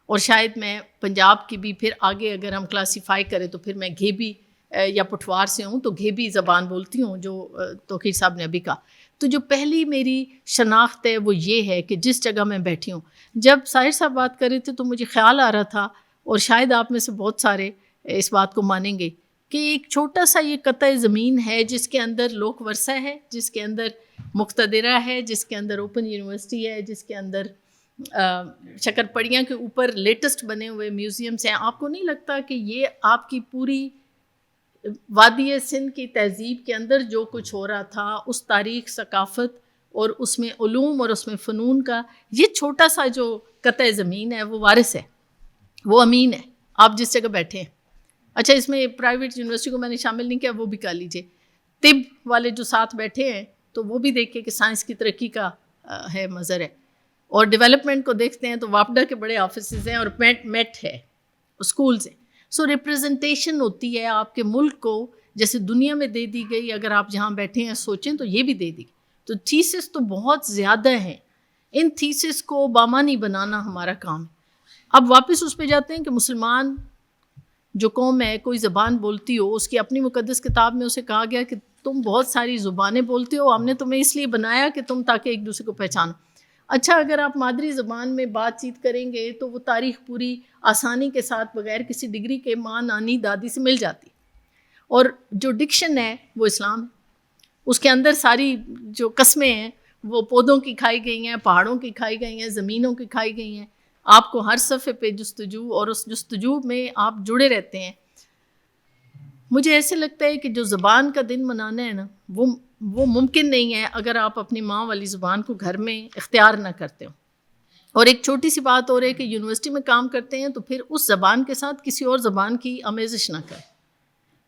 Speaker 6: اور شاید میں پنجاب کی بھی پھر آگے اگر ہم کلاسیفائی کریں تو پھر میں گھیبی یا پٹھوار سے ہوں، تو گھیبی زبان بولتی ہوں جو توقیر صاحب نے ابھی کہا. تو جو پہلی میری شناخت ہے وہ یہ ہے کہ جس جگہ میں بیٹھی ہوں. جب ساحر صاحب بات کر رہے تھے تو مجھے خیال آ رہا تھا، اور شاید آپ میں سے بہت سارے اس بات کو مانیں گے، کہ ایک چھوٹا سا یہ قطع زمین ہے جس کے اندر لوک ورثہ ہے، جس کے اندر مقتدرہ ہے، جس کے اندر اوپن یونیورسٹی ہے، جس کے اندر شکر پڑیاں کے اوپر لیٹسٹ بنے ہوئے میوزیمس ہیں. آپ کو نہیں لگتا کہ یہ آپ کی پوری وادی سندھ کی تہذیب کے اندر جو کچھ ہو رہا تھا، اس تاریخ، ثقافت اور اس میں علوم اور اس میں فنون کا یہ چھوٹا سا جو قطع زمین ہے وہ وارث ہے، وہ امین ہے آپ جس جگہ بیٹھے ہیں. اچھا، اس میں پرائیویٹ یونیورسٹی کو میں نے شامل نہیں کیا، وہ بھی کر لیجئے. طب والے جو ساتھ بیٹھے ہیں تو وہ بھی دیکھیں کہ سائنس کی ترقی کا ہے مظہر ہے. اور ڈیولپمنٹ کو دیکھتے ہیں تو واپڈا کے بڑے آفیسز ہیں اور میٹ ہے، اسکولز ہیں. سو ریپرزنٹیشن ہوتی ہے آپ کے ملک کو جیسے دنیا میں دے دی گئی. اگر آپ جہاں بیٹھے ہیں سوچیں تو یہ بھی دے دی گئی. تو تھیسس تو بہت زیادہ ہیں. ان تھیسس کو بامانی بنانا ہمارا کام ہے. اب واپس اس پہ جاتے ہیں کہ مسلمان جو قوم ہے کوئی زبان بولتی ہو، اس کی اپنی مقدس کتاب میں اسے کہا گیا کہ تم بہت ساری زبانیں بولتے ہو، ہم نے تمہیں اس لیے بنایا کہ تم تاکہ ایک دوسرے کو پہچانو. اچھا اگر آپ مادری زبان میں بات چیت کریں گے تو وہ تاریخ پوری آسانی کے ساتھ بغیر کسی ڈگری کے ماں نانی دادی سے مل جاتی. اور جو ڈکشن ہے وہ اسلام ہے. اس کے اندر ساری جو قسمیں ہیں وہ پودوں کی کھائی گئی ہیں، پہاڑوں کی کھائی گئی ہیں، زمینوں کی کھائی گئی ہیں. آپ کو ہر صفحے پہ جستجو، اور اس جستجو میں آپ جڑے رہتے ہیں. مجھے ایسے لگتا ہے کہ جو زبان کا دن منانا ہے نا وہ ممکن نہیں ہے اگر آپ اپنی ماں والی زبان کو گھر میں اختیار نہ کرتے ہو. اور ایک چھوٹی سی بات اور ہے کہ یونیورسٹی میں کام کرتے ہیں تو پھر اس زبان کے ساتھ کسی اور زبان کی آمیزش نہ کریں.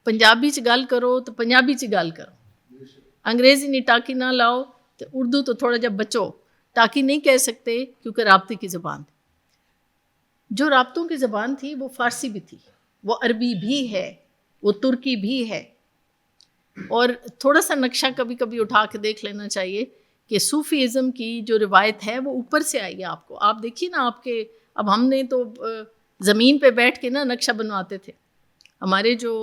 Speaker 6: پنجابی چ گل کرو تو پنجابی چ گل کرو، انگریزی نہیں ٹاکی نہ لاؤ، تو اردو تو تھوڑا جا بچو. ٹاکی نہیں کہہ سکتے کیونکہ رابطے کی زبان تھی. جو رابطوں کی زبان تھی وہ فارسی بھی تھی، وہ عربی بھی ہے، وہ ترکی بھی ہے. اور تھوڑا سا نقشہ کبھی کبھی اٹھا کے دیکھ لینا چاہیے کہ صوفی ازم کی جو روایت ہے وہ اوپر سے آئی ہے. آپ کو آپ دیکھیے نا، آپ کے اب ہم نے تو زمین پہ بیٹھ کے نا نقشہ بنواتے تھے. ہمارے جو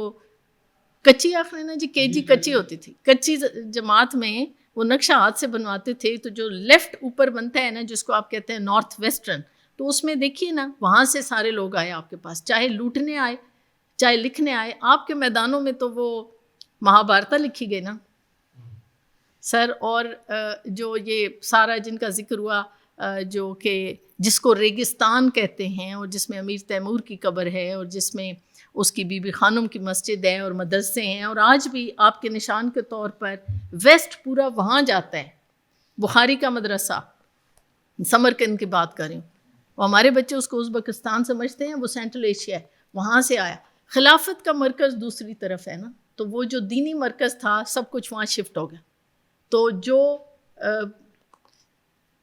Speaker 6: کچی آخر نا جی کے جی کچی ہوتی تھی، کچی جماعت میں وہ نقشہ ہاتھ سے بنواتے تھے. تو جو لیفٹ اوپر بنتا ہے نا جس کو آپ کہتے ہیں نارتھ ویسٹرن، تو اس میں دیکھیے نا وہاں سے سارے لوگ آئے آپ کے پاس، چاہے لوٹنے آئے چاہے لکھنے آئے. آپ کے میدانوں میں تو وہ مہابھارتا لکھی گئی نا سر. اور جو یہ سارا جن کا ذکر ہوا جو کہ جس کو ریگستان کہتے ہیں، اور جس میں امیر تیمور کی قبر ہے، اور جس میں اس کی بی بی خانم کی مسجد ہے اور مدرسے ہیں، اور آج بھی آپ کے نشان کے طور پر ویسٹ پورا وہاں جاتا ہے. بخاری کا مدرسہ، سمرقند کی بات کر رہی ہوں، وہ ہمارے بچے اس کو ازبکستان سمجھتے ہیں، وہ سینٹرل ایشیا ہے، وہاں سے آیا. خلافت کا مرکز دوسری طرف ہے نا، تو وہ جو دینی مرکز تھا سب کچھ وہاں شفٹ ہو گیا. تو جو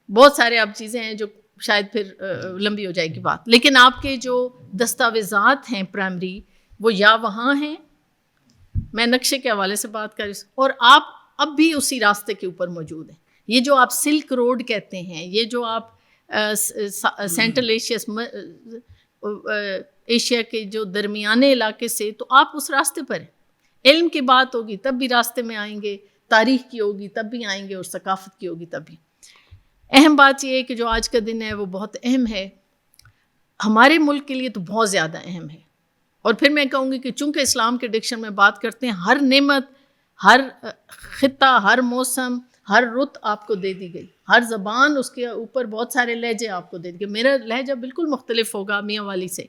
Speaker 6: بہت سارے اب چیزیں ہیں جو شاید پھر لمبی ہو جائے گی بات، لیکن آپ کے جو دستاویزات ہیں پرائمری وہ یا وہاں ہیں، میں نقشے کے حوالے سے بات کر رہی ہوں، اور آپ اب بھی اسی راستے کے اوپر موجود ہیں. یہ جو آپ سلک روڈ کہتے ہیں، یہ جو آپ سینٹرل ایشیا کے جو درمیانے علاقے سے، تو آپ اس راستے پر ہیں. علم کی بات ہوگی تب بھی راستے میں آئیں گے، تاریخ کی ہوگی تب بھی آئیں گے، اور ثقافت کی ہوگی تب بھی. اہم بات یہ ہے کہ جو آج کا دن ہے وہ بہت اہم ہے ہمارے ملک کے لیے، تو بہت زیادہ اہم ہے. اور پھر میں کہوں گی کہ چونکہ اسلام کے ڈکشن میں بات کرتے ہیں، ہر نعمت، ہر خطہ، ہر موسم، ہر رت آپ کو دے دی گئی، ہر زبان اس کے اوپر بہت سارے لہجے آپ کو دے دی گئے. میرا لہجہ بالکل مختلف ہوگا میاں والی سے،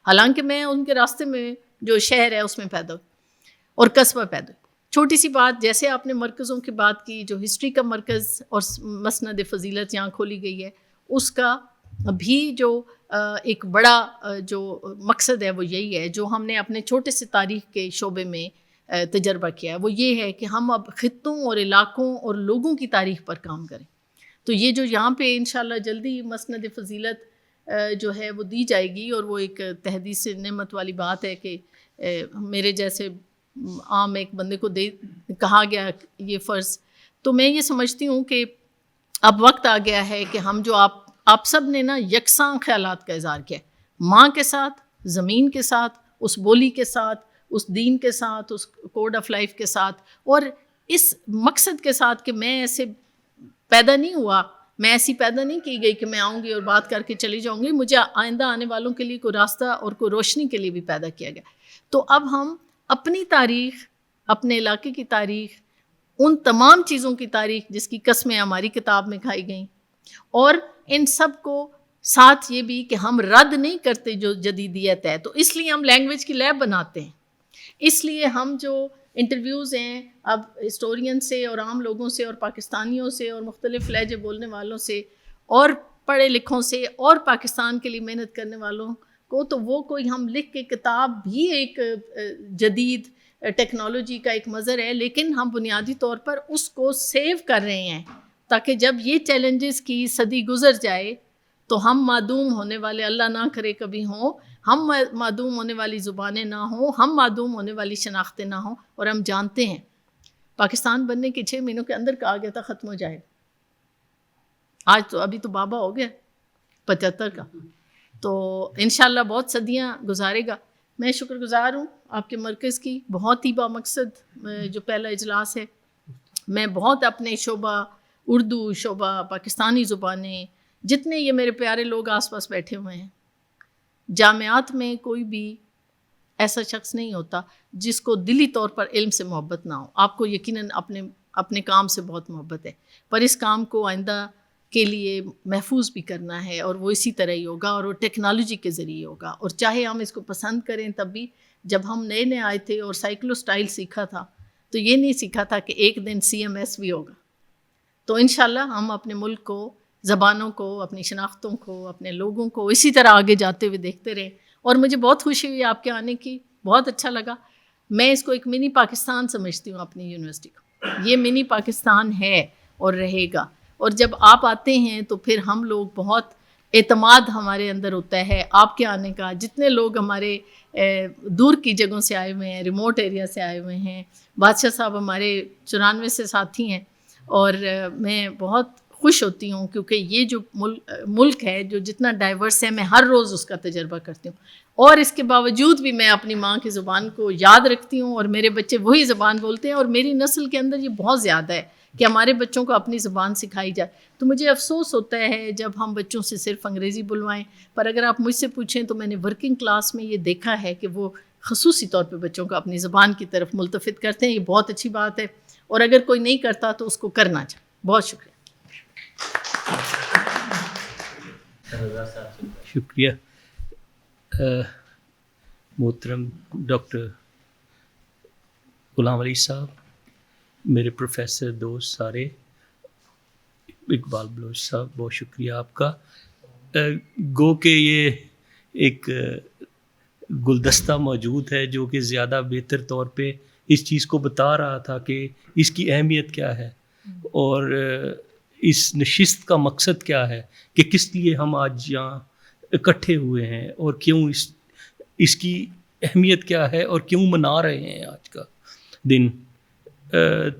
Speaker 6: حالانکہ میں ان کے راستے میں جو شہر ہے اس میں پیدا ہوئی اور قصبہ پیدا ہوئی. چھوٹی سی بات، جیسے آپ نے مرکزوں کی بات کی، جو ہسٹری کا مرکز اور مسند فضیلت یہاں کھولی گئی ہے، اس کا بھی جو ایک بڑا جو مقصد ہے وہ یہی ہے، جو ہم نے اپنے چھوٹے سے تاریخ کے شعبے میں تجربہ کیا ہے، وہ یہ ہے کہ ہم اب خطوں اور علاقوں اور لوگوں کی تاریخ پر کام کریں. تو یہ جو یہاں پہ انشاءاللہ جلدی مسند فضیلت جو ہے وہ دی جائے گی، اور وہ ایک تحدیث نعمت والی بات ہے کہ میرے جیسے عام ایک بندے کو کہا گیا یہ فرض. تو میں یہ سمجھتی ہوں کہ اب وقت آ گیا ہے کہ ہم جو آپ سب نے نا یکساں خیالات کا اظہار کیا، ماں کے ساتھ، زمین کے ساتھ، اس بولی کے ساتھ، اس دین کے ساتھ، اس کوڈ آف لائف کے ساتھ، اور اس مقصد کے ساتھ کہ میں ایسے پیدا نہیں ہوا، میں ایسی پیدا نہیں کی گئی کہ میں آؤں گی اور بات کر کے چلی جاؤں گی. مجھے آئندہ آنے والوں کے لیے کوئی راستہ اور کوئی روشنی کے لیے بھی پیدا کیا گیا. تو اب ہم اپنی تاریخ، اپنے علاقے کی تاریخ، ان تمام چیزوں کی تاریخ جس کی قسمیں ہماری کتاب میں کھائی گئیں، اور ان سب کو ساتھ یہ بھی کہ ہم رد نہیں کرتے جو جدیدیت ہے. تو اس لیے ہم لینگویج کی لیب بناتے ہیں، اس لیے ہم جو انٹرویوز ہیں اب ہسٹورین سے اور عام لوگوں سے اور پاکستانیوں سے اور مختلف لہجے بولنے والوں سے اور پڑھے لکھوں سے اور پاکستان کے لیے محنت کرنے والوں کو، تو وہ کوئی ہم لکھ کے کتاب بھی ایک جدید ٹیکنالوجی کا ایک مظہر ہے، لیکن ہم بنیادی طور پر اس کو سیو کر رہے ہیں تاکہ جب یہ چیلنجز کی صدی گزر جائے تو ہم معدوم ہونے والے، اللہ نہ کرے کبھی ہوں، ہم معدوم ہونے والی زبانیں نہ ہوں، ہم معدوم ہونے والی شناختیں نہ ہوں. اور ہم جانتے ہیں پاکستان بننے کے 6 مہینوں کے اندر کہا گیا تھا ختم ہو جائے. آج تو ابھی تو بابا ہو گیا 75 کا، تو انشاءاللہ بہت صدیاں گزارے گا. میں شکر گزار ہوں آپ کے مرکز کی، بہت ہی بامقصد جو پہلا اجلاس ہے. میں بہت اپنے شعبہ اردو، شعبہ پاکستانی زبانیں، جتنے یہ میرے پیارے لوگ آس پاس بیٹھے ہوئے ہیں، جامعات میں کوئی بھی ایسا شخص نہیں ہوتا جس کو دلی طور پر علم سے محبت نہ ہو. آپ کو یقیناً اپنے کام سے بہت محبت ہے، پر اس کام کو آئندہ کے لیے محفوظ بھی کرنا ہے، اور وہ اسی طرح ہی ہوگا، اور وہ ٹیکنالوجی کے ذریعے ہوگا. اور چاہے ہم اس کو پسند کریں، تب بھی جب ہم نئے نئے آئے تھے اور سائیکلو سٹائل سیکھا تھا تو یہ نہیں سیکھا تھا کہ ایک دن CMS بھی ہوگا. تو انشاءاللہ ہم اپنے ملک کو، زبانوں کو، اپنی شناختوں کو، اپنے لوگوں کو اسی طرح آگے جاتے ہوئے دیکھتے رہیں. اور مجھے بہت خوشی ہوئی آپ کے آنے کی، بہت اچھا لگا. میں اس کو ایک منی پاکستان سمجھتی ہوں اپنی یونیورسٹی کو. یہ منی پاکستان ہے اور رہے گا. اور جب آپ آتے ہیں تو پھر ہم لوگ بہت اعتماد ہمارے اندر ہوتا ہے آپ کے آنے کا. جتنے لوگ ہمارے دور کی جگہوں سے آئے ہوئے ہیں، ریموٹ ایریا سے آئے ہوئے ہیں، بادشاہ صاحب ہمارے 94 سے ساتھی ہیں، اور میں بہت خوش ہوتی ہوں کیونکہ یہ جو ملک ہے جو جتنا ڈائیورس ہے، میں ہر روز اس کا تجربہ کرتی ہوں. اور اس کے باوجود بھی میں اپنی ماں کی زبان کو یاد رکھتی ہوں، اور میرے بچے وہی زبان بولتے ہیں. اور میری نسل کے اندر یہ بہت زیادہ ہے کہ ہمارے بچوں کو اپنی زبان سکھائی جائے. تو مجھے افسوس ہوتا ہے جب ہم بچوں سے صرف انگریزی بلوائیں. پر اگر آپ مجھ سے پوچھیں تو میں نے ورکنگ کلاس میں یہ دیکھا ہے کہ وہ خصوصی طور پہ بچوں کو اپنی زبان کی طرف ملتفت کرتے ہیں. یہ بہت اچھی بات ہے، اور اگر کوئی نہیں کرتا تو اس کو کرنا چاہیے. بہت شکریہ.
Speaker 7: شکریہ محترم ڈاکٹر غلام علی صاحب، میرے پروفیسر دوست سارے، اقبال بلوچ صاحب، بہت شکریہ آپ کا. گو کہ یہ ایک گلدستہ موجود ہے جو کہ زیادہ بہتر طور پہ اس چیز کو بتا رہا تھا کہ اس کی اہمیت کیا ہے اور اس نشست کا مقصد کیا ہے، کہ کس لیے ہم آج یہاں اکٹھے ہوئے ہیں اور کیوں اس کی اہمیت کیا ہے اور کیوں منا رہے ہیں آج کا دن.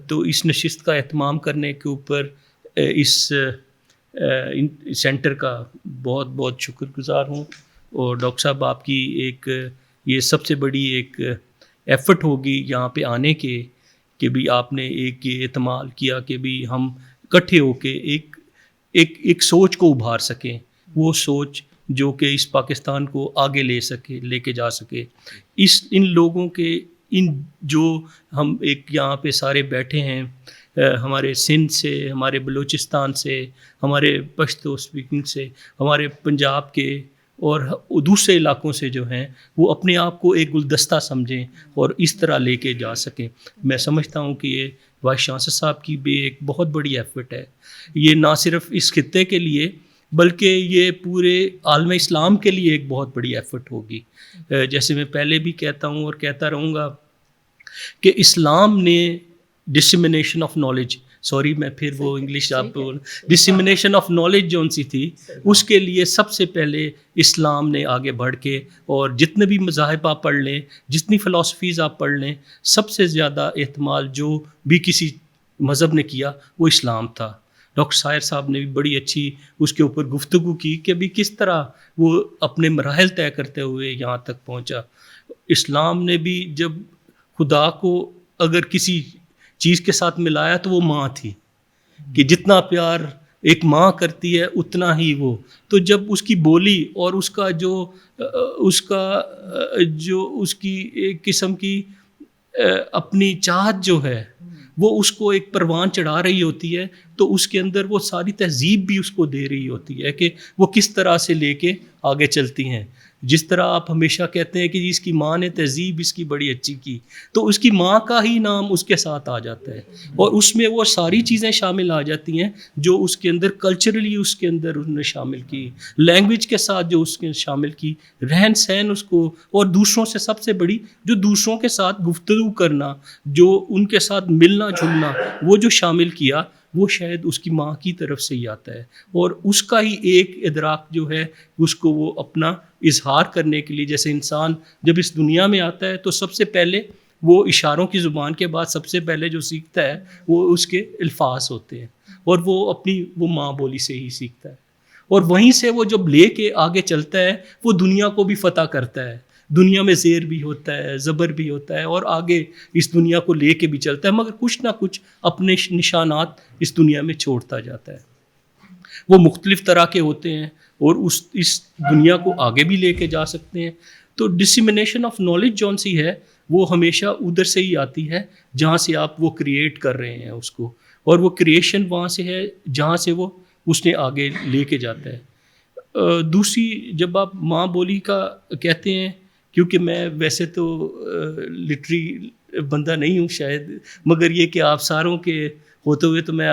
Speaker 7: تو اس نشست کا اہتمام کرنے کے اوپر اس سینٹر کا بہت بہت شکر گزار ہوں. اور ڈاکٹر صاحب آپ کی ایک یہ سب سے بڑی ایک ایفرٹ ہوگی یہاں پہ آنے کے، کہ بھی آپ نے ایک یہ اعتماد کیا کہ بھی ہم اکٹھے ہو کے ایک سوچ کو ابھار سکیں، وہ سوچ جو کہ اس پاکستان کو آگے لے کے جا سکے. ان لوگوں کے جو ہم ایک یہاں پہ سارے بیٹھے ہیں، ہمارے سندھ سے، ہمارے بلوچستان سے، ہمارے پشتو اسپیکنگ سے، ہمارے پنجاب کے اور دوسرے علاقوں سے جو ہیں، وہ اپنے آپ کو ایک گلدستہ سمجھیں اور اس طرح لے کے جا سکیں. میں سمجھتا ہوں کہ یہ وائس چانسلر صاحب کی بھی ایک بہت بڑی ایفرٹ ہے. یہ نہ صرف اس خطے کے لیے بلکہ یہ پورے عالم اسلام کے لیے ایک بہت بڑی ایفرٹ ہوگی. جیسے میں پہلے بھی کہتا ہوں اور کہتا رہوں گا کہ اسلام نے ڈسیمنیشن آف نالج، سوری میں پھر وہ انگلش آپ کو، ڈسیمنیشن آف نالج جو سی تھی، اس کے لیے سب سے پہلے اسلام نے آگے بڑھ کے، اور جتنے بھی مذاہب آپ پڑھ لیں، جتنی فلاسفیز آپ پڑھ لیں، سب سے زیادہ اہتمام جو بھی کسی مذہب نے کیا وہ اسلام تھا. ڈاکٹر سائر صاحب نے بھی بڑی اچھی اس کے اوپر گفتگو کی کہ بھی کس طرح وہ اپنے مراحل طے کرتے ہوئے یہاں تک پہنچا. اسلام نے بھی جب خدا کو اگر کسی چیز کے ساتھ ملایا تو وہ ماں تھی، کہ جتنا پیار ایک ماں کرتی ہے اتنا ہی وہ. تو جب اس کی بولی اور اس کی ایک قسم کی اپنی چاہت جو ہے وہ اس کو ایک پروان چڑھا رہی ہوتی ہے، تو اس کے اندر وہ ساری تہذیب بھی اس کو دے رہی ہوتی ہے کہ وہ کس طرح سے لے کے آگے چلتی ہیں. جس طرح آپ ہمیشہ کہتے ہیں کہ اس کی ماں نے تہذیب اس کی بڑی اچھی کی، تو اس کی ماں کا ہی نام اس کے ساتھ آ جاتا ہے، اور اس میں وہ ساری چیزیں شامل آ جاتی ہیں جو اس کے اندر کلچرلی اس کے اندر انہوں نے شامل کی، لینگویج کے ساتھ جو اس کے شامل کی، رہن سہن اس کو، اور دوسروں سے سب سے بڑی جو دوسروں کے ساتھ گفتگو کرنا، جو ان کے ساتھ ملنا جلنا، وہ جو شامل کیا، وہ شاید اس کی ماں کی طرف سے ہی آتا ہے، اور اس کا ہی ایک ادراک جو ہے اس کو وہ اپنا اظہار کرنے کے لیے، جیسے انسان جب اس دنیا میں آتا ہے تو سب سے پہلے وہ اشاروں کی زبان کے بعد سب سے پہلے جو سیکھتا ہے وہ اس کے الفاظ ہوتے ہیں، اور وہ اپنی وہ ماں بولی سے ہی سیکھتا ہے، اور وہیں سے وہ جب لے کے آگے چلتا ہے وہ دنیا کو بھی فتح کرتا ہے، دنیا میں زیر بھی ہوتا ہے، زبر بھی ہوتا ہے، اور آگے اس دنیا کو لے کے بھی چلتا ہے، مگر کچھ نہ کچھ اپنے نشانات اس دنیا میں چھوڑتا جاتا ہے۔ وہ مختلف طرح کے ہوتے ہیں اور اس دنیا کو آگے بھی لے کے جا سکتے ہیں۔ تو ڈسیمنیشن آف نالج جون سی ہے وہ ہمیشہ ادھر سے ہی آتی ہے جہاں سے آپ وہ کریٹ کر رہے ہیں اس کو، اور وہ کریشن وہاں سے ہے جہاں سے وہ اس نے آگے لے کے جاتا ہے۔ دوسری، جب آپ ماں بولی کا کہتے ہیں، کیونکہ میں ویسے تو لٹری بندہ نہیں ہوں شاید، مگر یہ کہ آپ ساروں کے ہوتے ہوئے تو میں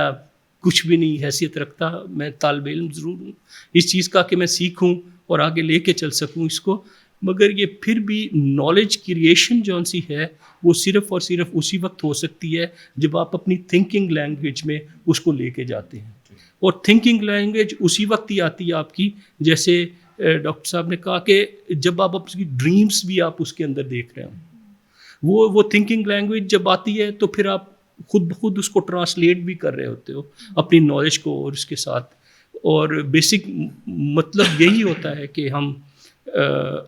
Speaker 7: کچھ بھی نہیں حیثیت رکھتا، میں طالب علم ضرور ہوں اس چیز کا کہ میں سیکھوں اور آگے لے کے چل سکوں اس کو، مگر یہ پھر بھی نالج کریشن جون سی ہے وہ صرف اور صرف اسی وقت ہو سکتی ہے جب آپ اپنی تھنکنگ لینگویج میں اس کو لے کے جاتے ہیں، اور تھنکنگ لینگویج اسی وقت ہی آتی ہے آپ کی، جیسے ڈاکٹر صاحب نے کہا کہ جب آپ اپنی ڈریمز بھی آپ اس کے اندر دیکھ رہے ہوں، وہ تھنکنگ لینگویج جب آتی ہے تو پھر آپ خود بخود اس کو ٹرانسلیٹ بھی کر رہے ہوتے ہو اپنی نالج کو اور اس کے ساتھ، اور بیسک مطلب یہی ہوتا ہے کہ ہم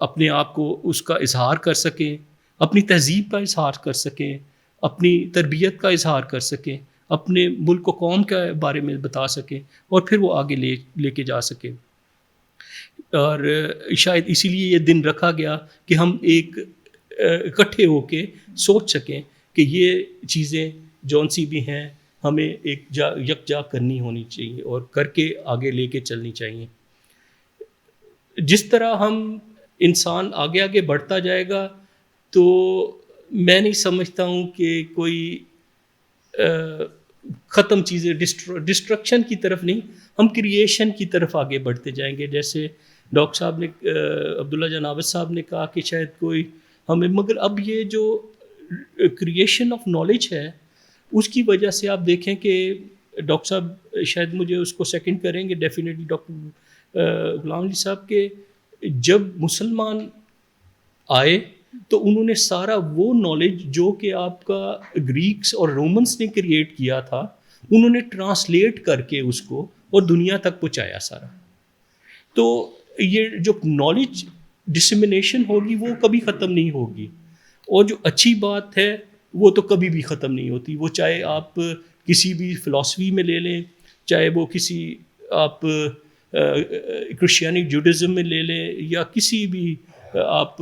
Speaker 7: اپنے آپ کو اس کا اظہار کر سکیں، اپنی تہذیب کا اظہار کر سکیں، اپنی تربیت کا اظہار کر سکیں، اپنے ملک و قوم کے بارے میں بتا سکیں، اور پھر وہ آگے لے کے جا سکیں۔ اور شاید اسی لیے یہ دن رکھا گیا کہ ہم ایک اکٹھے ہو کے سوچ سکیں کہ یہ چیزیں جون سی بھی ہیں ہمیں ایک یکجا کرنی ہونی چاہیے اور کر کے آگے لے کے چلنی چاہیے۔ جس طرح ہم انسان آگے آگے بڑھتا جائے گا تو میں نہیں سمجھتا ہوں کہ کوئی ختم چیزیں ڈسٹرکشن کی طرف نہیں، ہم کریشن کی طرف آگے بڑھتے جائیں گے، جیسے ڈاکٹر صاحب نے عبداللہ جنابت صاحب نے کہا کہ شاید کوئی ہمیں، مگر اب یہ جو کریشن آف نالج ہے اس کی وجہ سے آپ دیکھیں کہ ڈاکٹر صاحب شاید مجھے اس کو سیکنڈ کریں گے ڈیفینیٹلی ڈاکٹر غلام علی صاحب، کے جب مسلمان آئے تو انہوں نے سارا وہ نالج جو کہ آپ کا گریکس اور رومنس نے کریٹ کیا تھا انہوں نے ٹرانسلیٹ کر کے اس کو اور دنیا تک پہنچایا سارا۔ تو یہ جو نالج ڈسیمنیشن ہوگی وہ کبھی ختم نہیں ہوگی، اور جو اچھی بات ہے وہ تو کبھی بھی ختم نہیں ہوتی، وہ چاہے آپ کسی بھی فلاسفی میں لے لیں، چاہے وہ کسی آپ کرسچینک جوڈازم میں لے لیں، یا کسی بھی آپ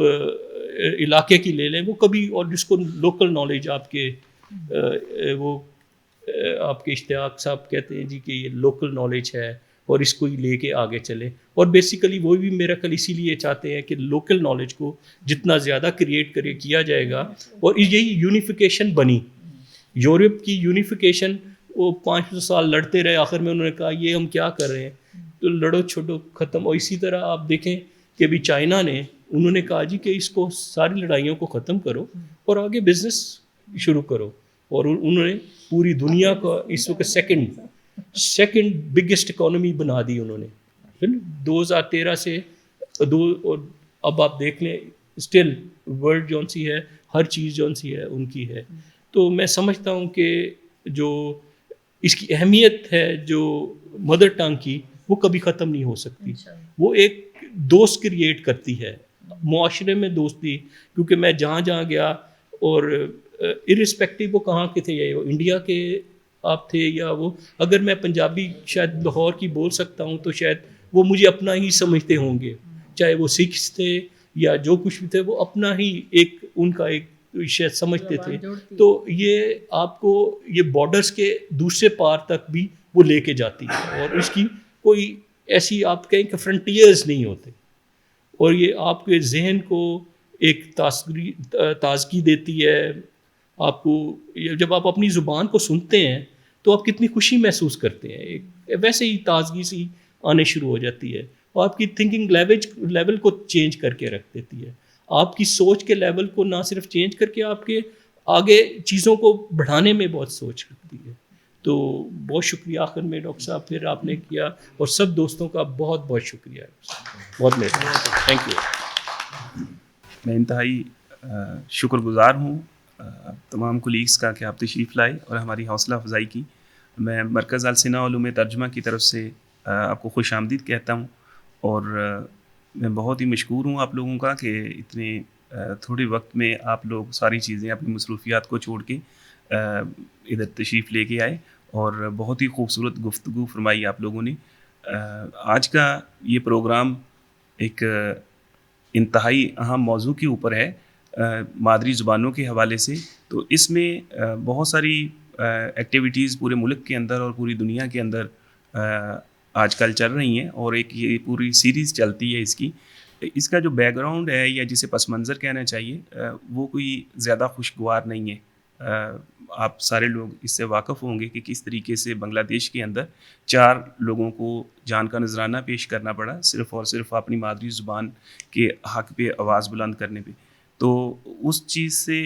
Speaker 7: علاقے کی لے لیں، وہ کبھی، اور جس کو لوکل نالج آپ کے وہ آپ کے اشتیاق صاحب کہتے ہیں جی کہ یہ لوکل نالج ہے اور اس کو ہی لے کے آگے چلیں، اور بیسیکلی وہ بھی میرا خیال اسی لیے چاہتے ہیں کہ لوکل نالج کو جتنا زیادہ کریٹ کیا جائے گا، اور یہی یونیفیکیشن بنی، یورپ کی یونیفیکیشن، وہ 500 سال لڑتے رہے، آخر میں انہوں نے کہا یہ ہم کیا کر رہے ہیں، تو لڑو چھوڑو ختم۔ اور اسی طرح آپ دیکھیں کہ ابھی چائنا نے انہوں نے کہا جی کہ اس کو ساری لڑائیوں کو ختم کرو اور آگے بزنس شروع کرو، اور انہوں نے پوری دنیا کو اس وقت سیکنڈ بگیسٹ اکانومی بنا دی انہوں نے 2013 سے اور اب آپ دیکھ لیں اسٹل ورلڈ جون سی ہے، ہر چیز جون سی ہے ان کی ہے۔ تو میں سمجھتا ہوں کہ جو اس کی اہمیت ہے جو مدر ٹنگ کی، وہ کبھی ختم نہیں ہو سکتی، وہ ایک دوست کریٹ کرتی ہے معاشرے میں دوستی، کیونکہ میں جہاں گیا اور ارسپیکٹو وہ کہاں کے تھے، یا وہ انڈیا کے آپ تھے یا وہ، اگر میں پنجابی شاید لاہور کی بول سکتا ہوں تو شاید وہ مجھے اپنا ہی سمجھتے ہوں گے، چاہے وہ سکھس تھے یا جو کچھ بھی تھے، وہ اپنا ہی ایک ان کا ایک شاید سمجھتے تھے۔ تو یہ آپ کو یہ بارڈرز کے دوسرے پار تک بھی وہ لے کے جاتی ہے، اور اس کی کوئی ایسی آپ کہیں کہ فرنٹیئرز نہیں ہوتے، اور یہ آپ کے ذہن کو ایک تازگی دیتی ہے۔ آپ کو جب آپ اپنی زبان کو سنتے ہیں تو آپ کتنی خوشی محسوس کرتے ہیں، ایک ویسے ہی تازگی سی آنے شروع ہو جاتی ہے، اور آپ کی تھنکنگ لیول کو چینج کر کے رکھ دیتی ہے، آپ کی سوچ کے لیول کو نہ صرف چینج کر کے آپ کے آگے چیزوں کو بڑھانے میں بہت سوچ رکھتی ہے۔ تو بہت شکریہ آخر میں ڈاکٹر صاحب پھر آپ نے کیا، اور سب دوستوں کا بہت بہت شکریہ، بہت مہربانی، تھینک یو.
Speaker 8: میں انتہائی شکر گزار ہوں تمام کولیگس کا کہ آپ تشریف لائے اور ہماری حوصلہ افزائی کی. میں مرکز السنہ علوم ترجمہ کی طرف سے آپ کو خوش آمدید کہتا ہوں، اور میں بہت ہی مشکور ہوں آپ لوگوں کا کہ اتنے تھوڑے وقت میں آپ لوگ ساری چیزیں اپنی مصروفیات کو چھوڑ کے ادھر تشریف لے کے آئے، اور بہت ہی خوبصورت گفتگو فرمائی آپ لوگوں نے. آج کا یہ پروگرام ایک انتہائی اہم موضوع کے اوپر ہے، مادری زبانوں کے حوالے سے. تو اس میں بہت ساری ایکٹیویٹیز پورے ملک کے اندر اور پوری دنیا کے اندر آج کل چل رہی ہیں، اور ایک یہ پوری سیریز چلتی ہے اس کی. اس کا جو بیک گراؤنڈ ہے یا جسے پس منظر کہنا چاہیے وہ کوئی زیادہ خوشگوار نہیں ہے. آپ سارے لوگ اس سے واقف ہوں گے کہ کس طریقے سے بنگلہ دیش کے اندر 4 لوگوں کو جان کا نذرانہ پیش کرنا پڑا صرف اور صرف اپنی مادری زبان کے حق پہ آواز بلند کرنے پہ. تو اس چیز سے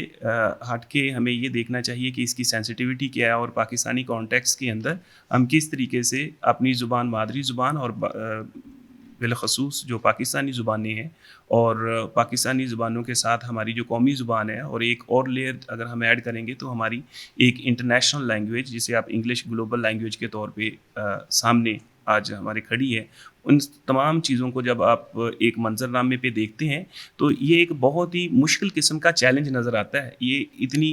Speaker 8: ہٹ کے ہمیں یہ دیکھنا چاہیے کہ اس کی سینسٹیوٹی کیا ہے، اور پاکستانی کانٹیکس کے اندر ہم کس طریقے سے اپنی زبان، مادری زبان، اور بالخصوص جو پاکستانی زبانیں ہیں اور پاکستانی زبانوں کے ساتھ ہماری جو قومی زبان ہے، اور ایک اور لیئر اگر ہم ایڈ کریں گے تو ہماری ایک انٹرنیشنل لینگویج جسے آپ انگلش گلوبل لینگویج کے طور پہ سامنے آج ہمارے کھڑی ہے، ان تمام چیزوں کو جب آپ ایک منظر نامے پہ دیکھتے ہیں تو یہ ایک بہت ہی مشکل قسم کا چیلنج نظر آتا ہے. یہ اتنی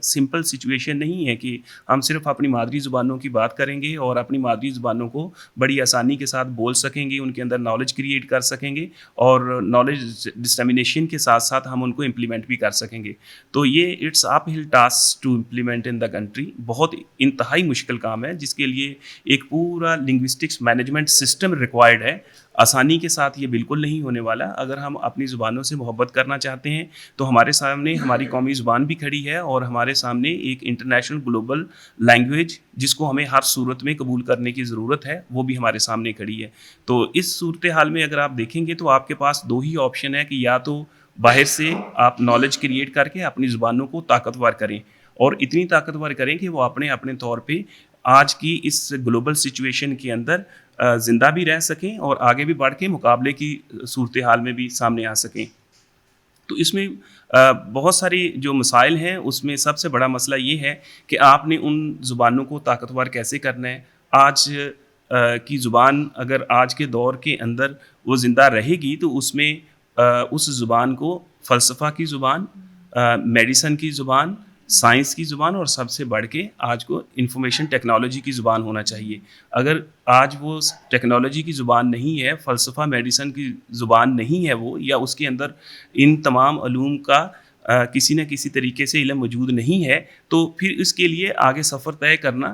Speaker 8: سمپل سچویشن نہیں ہے کہ ہم صرف اپنی مادری زبانوں کی بات کریں گے اور اپنی مادری زبانوں کو بڑی آسانی کے ساتھ بول سکیں گے، ان کے اندر نالج کریٹ کر سکیں گے، اور نالج ڈسٹیمنیشن کے ساتھ ساتھ ہم ان کو امپلیمنٹ بھی کر سکیں گے. تو یہ it's uphill task to implement in the country. بہت انتہائی مشکل کام ہے جس کے لیے ایک پورا لنگوسٹکس مینجمنٹ سسٹم ریکوائرڈ ہے. آسانی کے ساتھ یہ بالکل نہیں ہونے والا. اگر ہم اپنی زبانوں سے محبت کرنا چاہتے ہیں تو ہمارے سامنے ہماری قومی زبان بھی کھڑی ہے، اور ہمارے سامنے ایک انٹرنیشنل گلوبل لینگویج جس کو ہمیں ہر صورت میں قبول کرنے کی ضرورت ہے وہ بھی ہمارے سامنے کھڑی ہے. تو اس صورتحال میں اگر آپ دیکھیں گے تو آپ کے پاس 2 ہی آپشن ہے کہ یا تو باہر سے آپ نالج کریٹ کر کے اپنی زبانوں کو طاقتور کریں، اور اتنی طاقتور کریں کہ وہ اپنے طور پہ آج کی اس گلوبل سچویشن کے اندر زندہ بھی رہ سکیں اور آگے بھی بڑھ کے مقابلے کی صورتحال میں بھی سامنے آ سکیں. تو اس میں بہت ساری جو مسائل ہیں اس میں سب سے بڑا مسئلہ یہ ہے کہ آپ نے ان زبانوں کو طاقتور کیسے کرنا ہے. آج کی زبان اگر آج کے دور کے اندر وہ زندہ رہے گی تو اس میں اس زبان کو فلسفہ کی زبان، میڈیسن کی زبان، سائنس کی زبان، اور سب سے بڑھ کے آج کو انفارمیشن ٹیکنالوجی کی زبان ہونا چاہیے. اگر آج وہ ٹیکنالوجی کی زبان نہیں ہے، فلسفہ میڈیسن کی زبان نہیں ہے وہ، یا اس کے اندر ان تمام علوم کا کسی نہ کسی طریقے سے علم موجود نہیں ہے، تو پھر اس کے لیے آگے سفر طے کرنا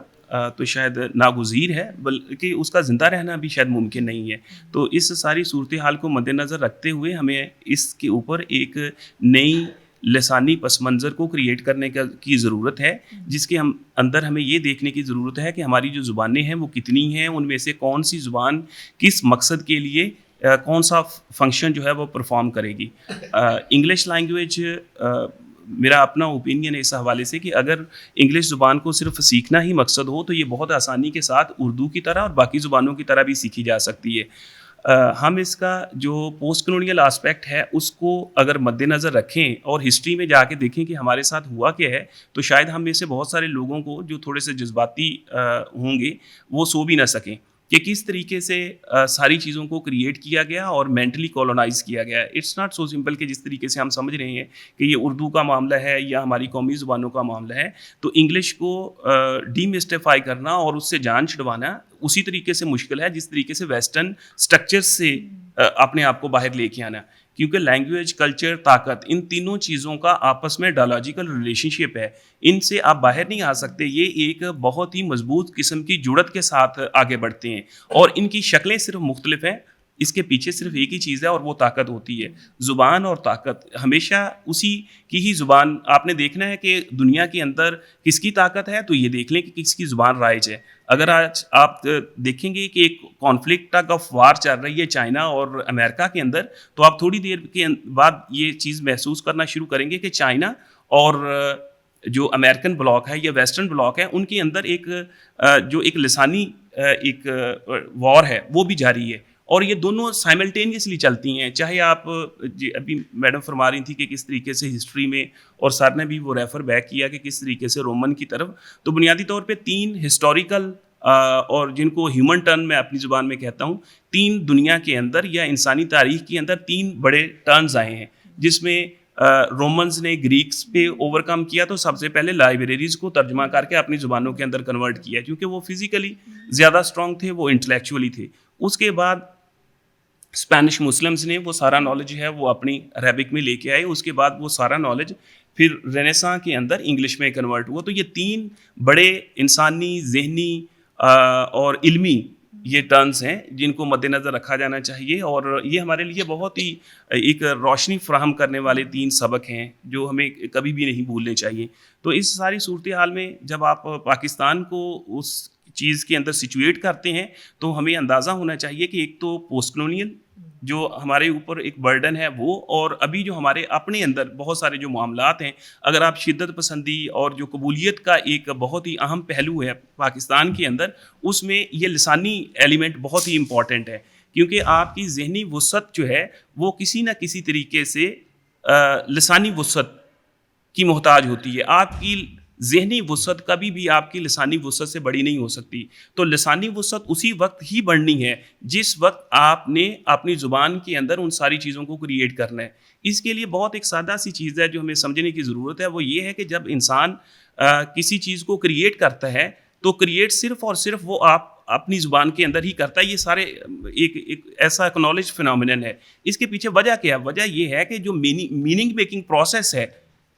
Speaker 8: تو شاید ناگزیر ہے، بلکہ اس کا زندہ رہنا بھی شاید ممکن نہیں ہے. تو اس ساری صورتحال کو مد نظر رکھتے ہوئے ہمیں اس کے اوپر ایک نئی لسانی پس منظر کو کریٹ کرنے کی ضرورت ہے، جس کے اندر ہمیں یہ دیکھنے کی ضرورت ہے کہ ہماری جو زبانیں ہیں وہ کتنی ہیں، ان میں سے کون سی زبان کس مقصد کے لیے کون سا فنکشن جو ہے وہ پرفارم کرے گی. انگلش لینگویج میرا اپنا اوپینین ہے اس حوالے سے کہ اگر انگلش زبان کو صرف سیکھنا ہی مقصد ہو تو یہ بہت آسانی کے ساتھ اردو کی طرح اور باقی زبانوں کی طرح بھی سیکھی جا سکتی ہے. ہم اس کا جو پوسٹ کلونیل آسپیکٹ ہے اس کو اگر مد نظر رکھیں اور ہسٹری میں جا کے دیکھیں کہ ہمارے ساتھ ہوا کیا ہے، تو شاید ہم میں سے بہت سارے لوگوں کو جو تھوڑے سے جذباتی ہوں گے وہ سو بھی نہ سکیں کہ کس طریقے سے ساری چیزوں کو کریٹ کیا گیا اور مینٹلی کولونائز کیا گیا. اٹس ناٹ سو سمپل کہ جس طریقے سے ہم سمجھ رہے ہیں کہ یہ اردو کا معاملہ ہے یا ہماری قومی زبانوں کا معاملہ ہے، تو انگلش کو ڈی مسٹیفائی کرنا اور اس سے جان چھڑوانا اسی طریقے سے مشکل ہے جس طریقے سے ویسٹرن اسٹرکچر سے اپنے آپ کو باہر لے کے آنا. کیونکہ لینگویج، کلچر، طاقت، ان تینوں چیزوں کا آپس میں ڈائیالوجیکل ریلیشن شپ ہے. ان سے آپ باہر نہیں آ سکتے. یہ ایک بہت ہی مضبوط قسم کی جڑت کے ساتھ آگے بڑھتے ہیں اور ان کی شکلیں صرف مختلف ہیں. اس کے پیچھے صرف ایک ہی چیز ہے اور وہ طاقت ہوتی ہے. زبان اور طاقت ہمیشہ اسی کی ہی زبان. آپ نے دیکھنا ہے کہ دنیا کے اندر کس کی طاقت ہے تو یہ دیکھ لیں کہ کس کی زبان رائج ہے. اگر آج آپ دیکھیں گے کہ ایک کانفلکٹ ٹگ آف وار چل رہی ہے چائنا اور امریکہ کے اندر، تو آپ تھوڑی دیر کے بعد یہ چیز محسوس کرنا شروع کریں گے کہ چائنا اور جو امریکن بلاک ہے یا ویسٹرن بلاک ہے ان کے اندر ایک جو ایک لسانی ایک وار ہے وہ بھی جاری ہے، اور یہ دونوں سائملٹینیسلی چلتی ہیں. چاہے آپ جی ابھی میڈم فرما رہی تھی کہ کس طریقے سے ہسٹری میں، اور سر نے بھی وہ ریفر بیک کیا کہ کس طریقے سے رومن کی طرف، تو بنیادی طور پہ 3 ہسٹوریکل اور جن کو ہیومن ٹرن میں اپنی زبان میں کہتا ہوں، 3 دنیا کے اندر یا انسانی تاریخ کے اندر 3 بڑے ٹرنز آئے ہیں، جس میں رومنز نے گریکس پہ اوور کم کیا تو سب سے پہلے لائبریریز کو ترجمہ کر کے اپنی زبانوں کے اندر کنورٹ کیا، کیونکہ وہ فزیکلی زیادہ اسٹرانگ تھے، وہ انٹلیکچولی تھے. اس کے بعد اسپینش مسلمز نے وہ سارا نالج ہے وہ اپنی عربک میں لے کے آئے. اس کے بعد وہ سارا نالج پھر رینیساں کے اندر انگلش میں کنورٹ ہوا. تو یہ 3 بڑے انسانی، ذہنی اور علمی یہ ٹرنز ہیں جن کو مد نظر رکھا جانا چاہیے، اور یہ ہمارے لیے بہت ہی ایک روشنی فراہم کرنے والے 3 سبق ہیں جو ہمیں کبھی بھی نہیں بھولنے چاہیے. تو اس ساری صورتحال میں جب آپ پاکستان کو اس چیز کے اندر سچویٹ کرتے ہیں تو ہمیں اندازہ ہونا چاہیے کہ ایک تو پوسٹ کلونیل جو ہمارے اوپر ایک برڈن ہے وہ، اور ابھی جو ہمارے اپنے اندر بہت سارے جو معاملات ہیں، اگر آپ شدت پسندی اور جو قبولیت کا ایک بہت ہی اہم پہلو ہے پاکستان کے اندر، اس میں یہ لسانی ایلیمنٹ بہت ہی امپورٹنٹ ہے، کیونکہ آپ کی ذہنی وسعت جو ہے وہ کسی نہ کسی طریقے سے لسانی وسعت کی محتاج ہوتی ہے. آپ کی ذہنی وسعت کبھی بھی آپ کی لسانی وسعت سے بڑی نہیں ہو سکتی. تو لسانی وسعت اسی وقت ہی بڑھنی ہے جس وقت آپ نے اپنی زبان کے اندر ان ساری چیزوں کو کریٹ کرنا ہے. اس کے لیے بہت ایک سادہ سی چیز ہے جو ہمیں سمجھنے کی ضرورت ہے، وہ یہ ہے کہ جب انسان کسی چیز کو کریٹ کرتا ہے تو کریٹ صرف اور صرف وہ آپ اپنی زبان کے اندر ہی کرتا ہے. یہ سارے ایک ایسا اکنالج فینومینن ہے. اس کے پیچھے وجہ کیا ہے؟ وجہ یہ ہے کہ جو میننگ میکنگ پروسیس ہے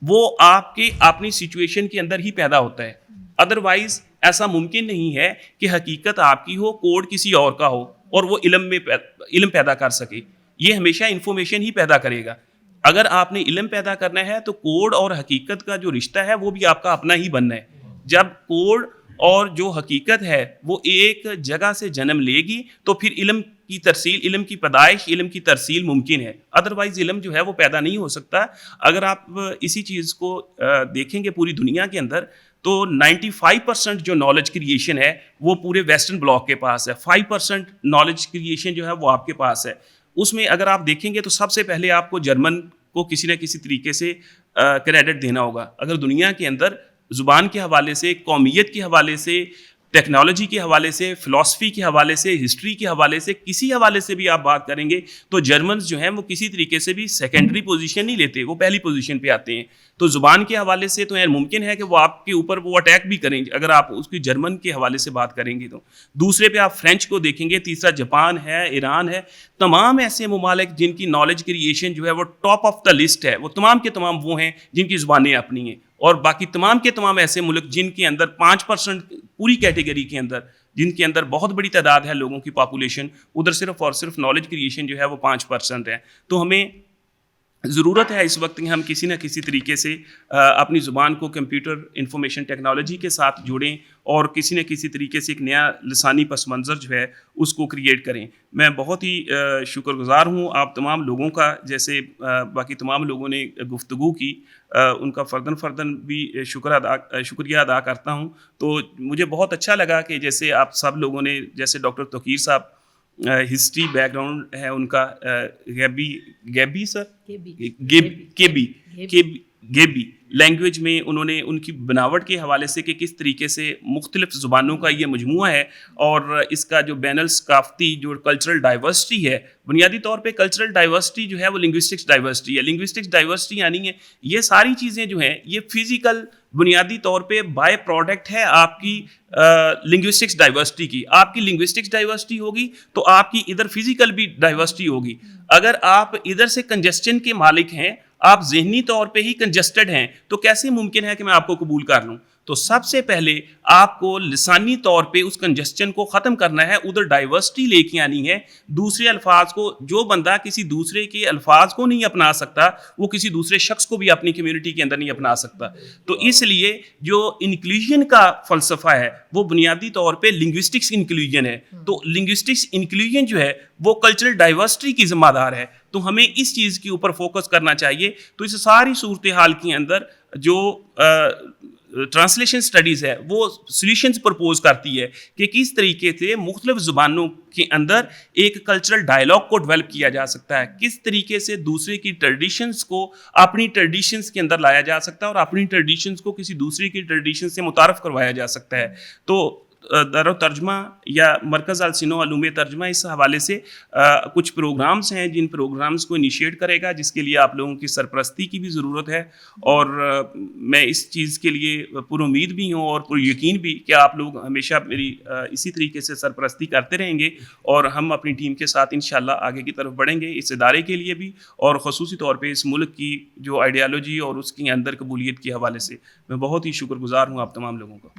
Speaker 8: وہ آپ کے اپنی سچویشن کے اندر ہی پیدا ہوتا ہے. ادروائز ایسا ممکن نہیں ہے کہ حقیقت آپ کی ہو، کوڈ کسی اور کا ہو اور وہ علم پیدا کر سکے. یہ ہمیشہ انفارمیشن ہی پیدا کرے گا. اگر آپ نے علم پیدا کرنا ہے تو کوڈ اور حقیقت کا جو رشتہ ہے وہ بھی آپ کا اپنا ہی بننا ہے. جب کوڈ اور جو حقیقت ہے وہ ایک جگہ سے جنم لے گی تو پھر علم کی ترسیل، علم کی پیدائش، علم کی ترسیل ممکن ہے. ادروائز علم جو ہے وہ پیدا نہیں ہو سکتا. اگر آپ اسی چیز کو دیکھیں گے پوری دنیا کے اندر تو 95% جو نالج کریشن ہے وہ پورے ویسٹرن بلاک کے پاس ہے. 5% نالج کریشن جو ہے وہ آپ کے پاس ہے. اس میں اگر آپ دیکھیں گے تو سب سے پہلے آپ کو جرمن کو کسی نہ کسی طریقے سے کریڈٹ دینا ہوگا. اگر دنیا کے اندر زبان کے حوالے سے، قومیت کے حوالے سے، ٹیکنالوجی کے حوالے سے، فلسفی کے حوالے سے، ہسٹری کے حوالے سے، کسی حوالے سے بھی آپ بات کریں گے تو جرمنز جو ہیں وہ کسی طریقے سے بھی سیکنڈری پوزیشن نہیں لیتے، وہ پہلی پوزیشن پہ آتے ہیں. تو زبان کے حوالے سے تو ممکن ہے کہ وہ آپ کے اوپر وہ اٹیک بھی کریں گے اگر آپ اس کی جرمن کے حوالے سے بات کریں گے. تو دوسرے پہ آپ فرینچ کو دیکھیں گے، تیسرا جاپان ہے، ایران ہے. تمام ایسے ممالک جن کی نالج کریشن جو ہے وہ ٹاپ آف دا لسٹ ہے، وہ تمام کے تمام وہ ہیں جن کی زبانیں اپنی ہیں. اور باقی تمام کے تمام ایسے ملک جن کے اندر 5% پوری کیٹیگری کے اندر، جن کے اندر بہت بڑی تعداد ہے لوگوں کی پاپولیشن، ادھر صرف اور صرف نالج کریشن جو ہے وہ 5% ہے. تو ہمیں ضرورت ہے اس وقت کہ ہم کسی نہ کسی طریقے سے اپنی زبان کو کمپیوٹر انفارمیشن ٹیکنالوجی کے ساتھ جوڑیں اور کسی نہ کسی طریقے سے ایک نیا لسانی پس منظر جو ہے اس کو کریٹ کریں. میں بہت ہی شکر گزار ہوں آپ تمام لوگوں کا، جیسے باقی تمام لوگوں نے گفتگو کی، ان کا فرداً بھی شکریہ ادا کرتا ہوں. تو مجھے بہت اچھا لگا کہ جیسے آپ سب لوگوں نے، جیسے ڈاکٹر توقیر صاحب ہسٹری بیک گراؤنڈ ہے ان کا، گیبی لینگویج میں انہوں نے ان کی بناوٹ کے حوالے سے کہ کس طریقے سے مختلف زبانوں کا یہ مجموعہ ہے اور اس کا جو بین الثقافتی جو کلچرل ڈائیورسٹی ہے، بنیادی طور پہ کلچرل ڈائیورسٹی جو ہے وہ لنگوسٹکس ڈائیورسٹی ہے. لنگوسٹکس ڈائیورسٹی یعنی ہے یہ ساری چیزیں جو ہیں یہ فزیکل بنیادی طور پہ بائی پروڈکٹ ہے آپ کی لنگوسٹکس ڈائیورسٹی کی. آپ کی لنگوسٹکس ڈائیورسٹی ہوگی تو آپ کی ادھر فزیکل بھی ڈائیورسٹی ہوگی. اگر آپ ادھر سے کنجسشن کے مالک ہیں، آپ ذہنی طور پہ ہی کنجسٹڈ ہیں، تو کیسے ممکن ہے کہ میں آپ کو قبول کر لوں؟ تو سب سے پہلے آپ کو لسانی طور پہ اس کنجسشن کو ختم کرنا ہے، ادھر ڈائیورسٹی لے کے آنی ہے. دوسرے الفاظ کو، جو بندہ کسی دوسرے کے الفاظ کو نہیں اپنا سکتا وہ کسی دوسرے شخص کو بھی اپنی کمیونٹی کے اندر نہیں اپنا سکتا. تو اس لیے جو انکلوژن کا فلسفہ ہے وہ بنیادی طور پہ لنگوسٹکس انکلوژن ہے. تو لنگوسٹکس انکلوژن جو ہے وہ کلچرل ڈائیورسٹی کی ذمہ دار ہے. تو ہمیں اس چیز کے اوپر فوکس کرنا چاہیے. تو اس ساری صورتحال کے اندر جو ٹرانسلیشن سٹڈیز ہے وہ سلیوشنز پرپوز کرتی ہے کہ کس طریقے سے مختلف زبانوں کے اندر ایک کلچرل ڈائلاگ کو ڈیولپ کیا جا سکتا ہے، کس طریقے سے دوسرے کی ٹریڈیشنز کو اپنی ٹریڈیشنز کے اندر لایا جا سکتا ہے اور اپنی ٹریڈیشنز کو کسی دوسرے کی ٹریڈیشن سے متعارف کروایا جا سکتا ہے. تو دار ترجمہ یا مرکز السنہ علوم ترجمہ اس حوالے سے کچھ پروگرامز ہیں جن پروگرامز کو انیشیٹ کرے گا، جس کے لیے آپ لوگوں کی سرپرستی کی بھی ضرورت ہے، اور میں اس چیز کے لیے پر امید بھی ہوں اور پر یقین بھی کہ آپ لوگ ہمیشہ میری اسی طریقے سے سرپرستی کرتے رہیں گے، اور ہم اپنی ٹیم کے ساتھ انشاءاللہ آگے کی طرف بڑھیں گے اس ادارے کے لیے بھی، اور خصوصی طور پہ اس ملک کی جو آئیڈیالوجی اور اس کے اندر قبولیت کے حوالے سے میں بہت ہی شکر گزار ہوں آپ تمام لوگوں کا.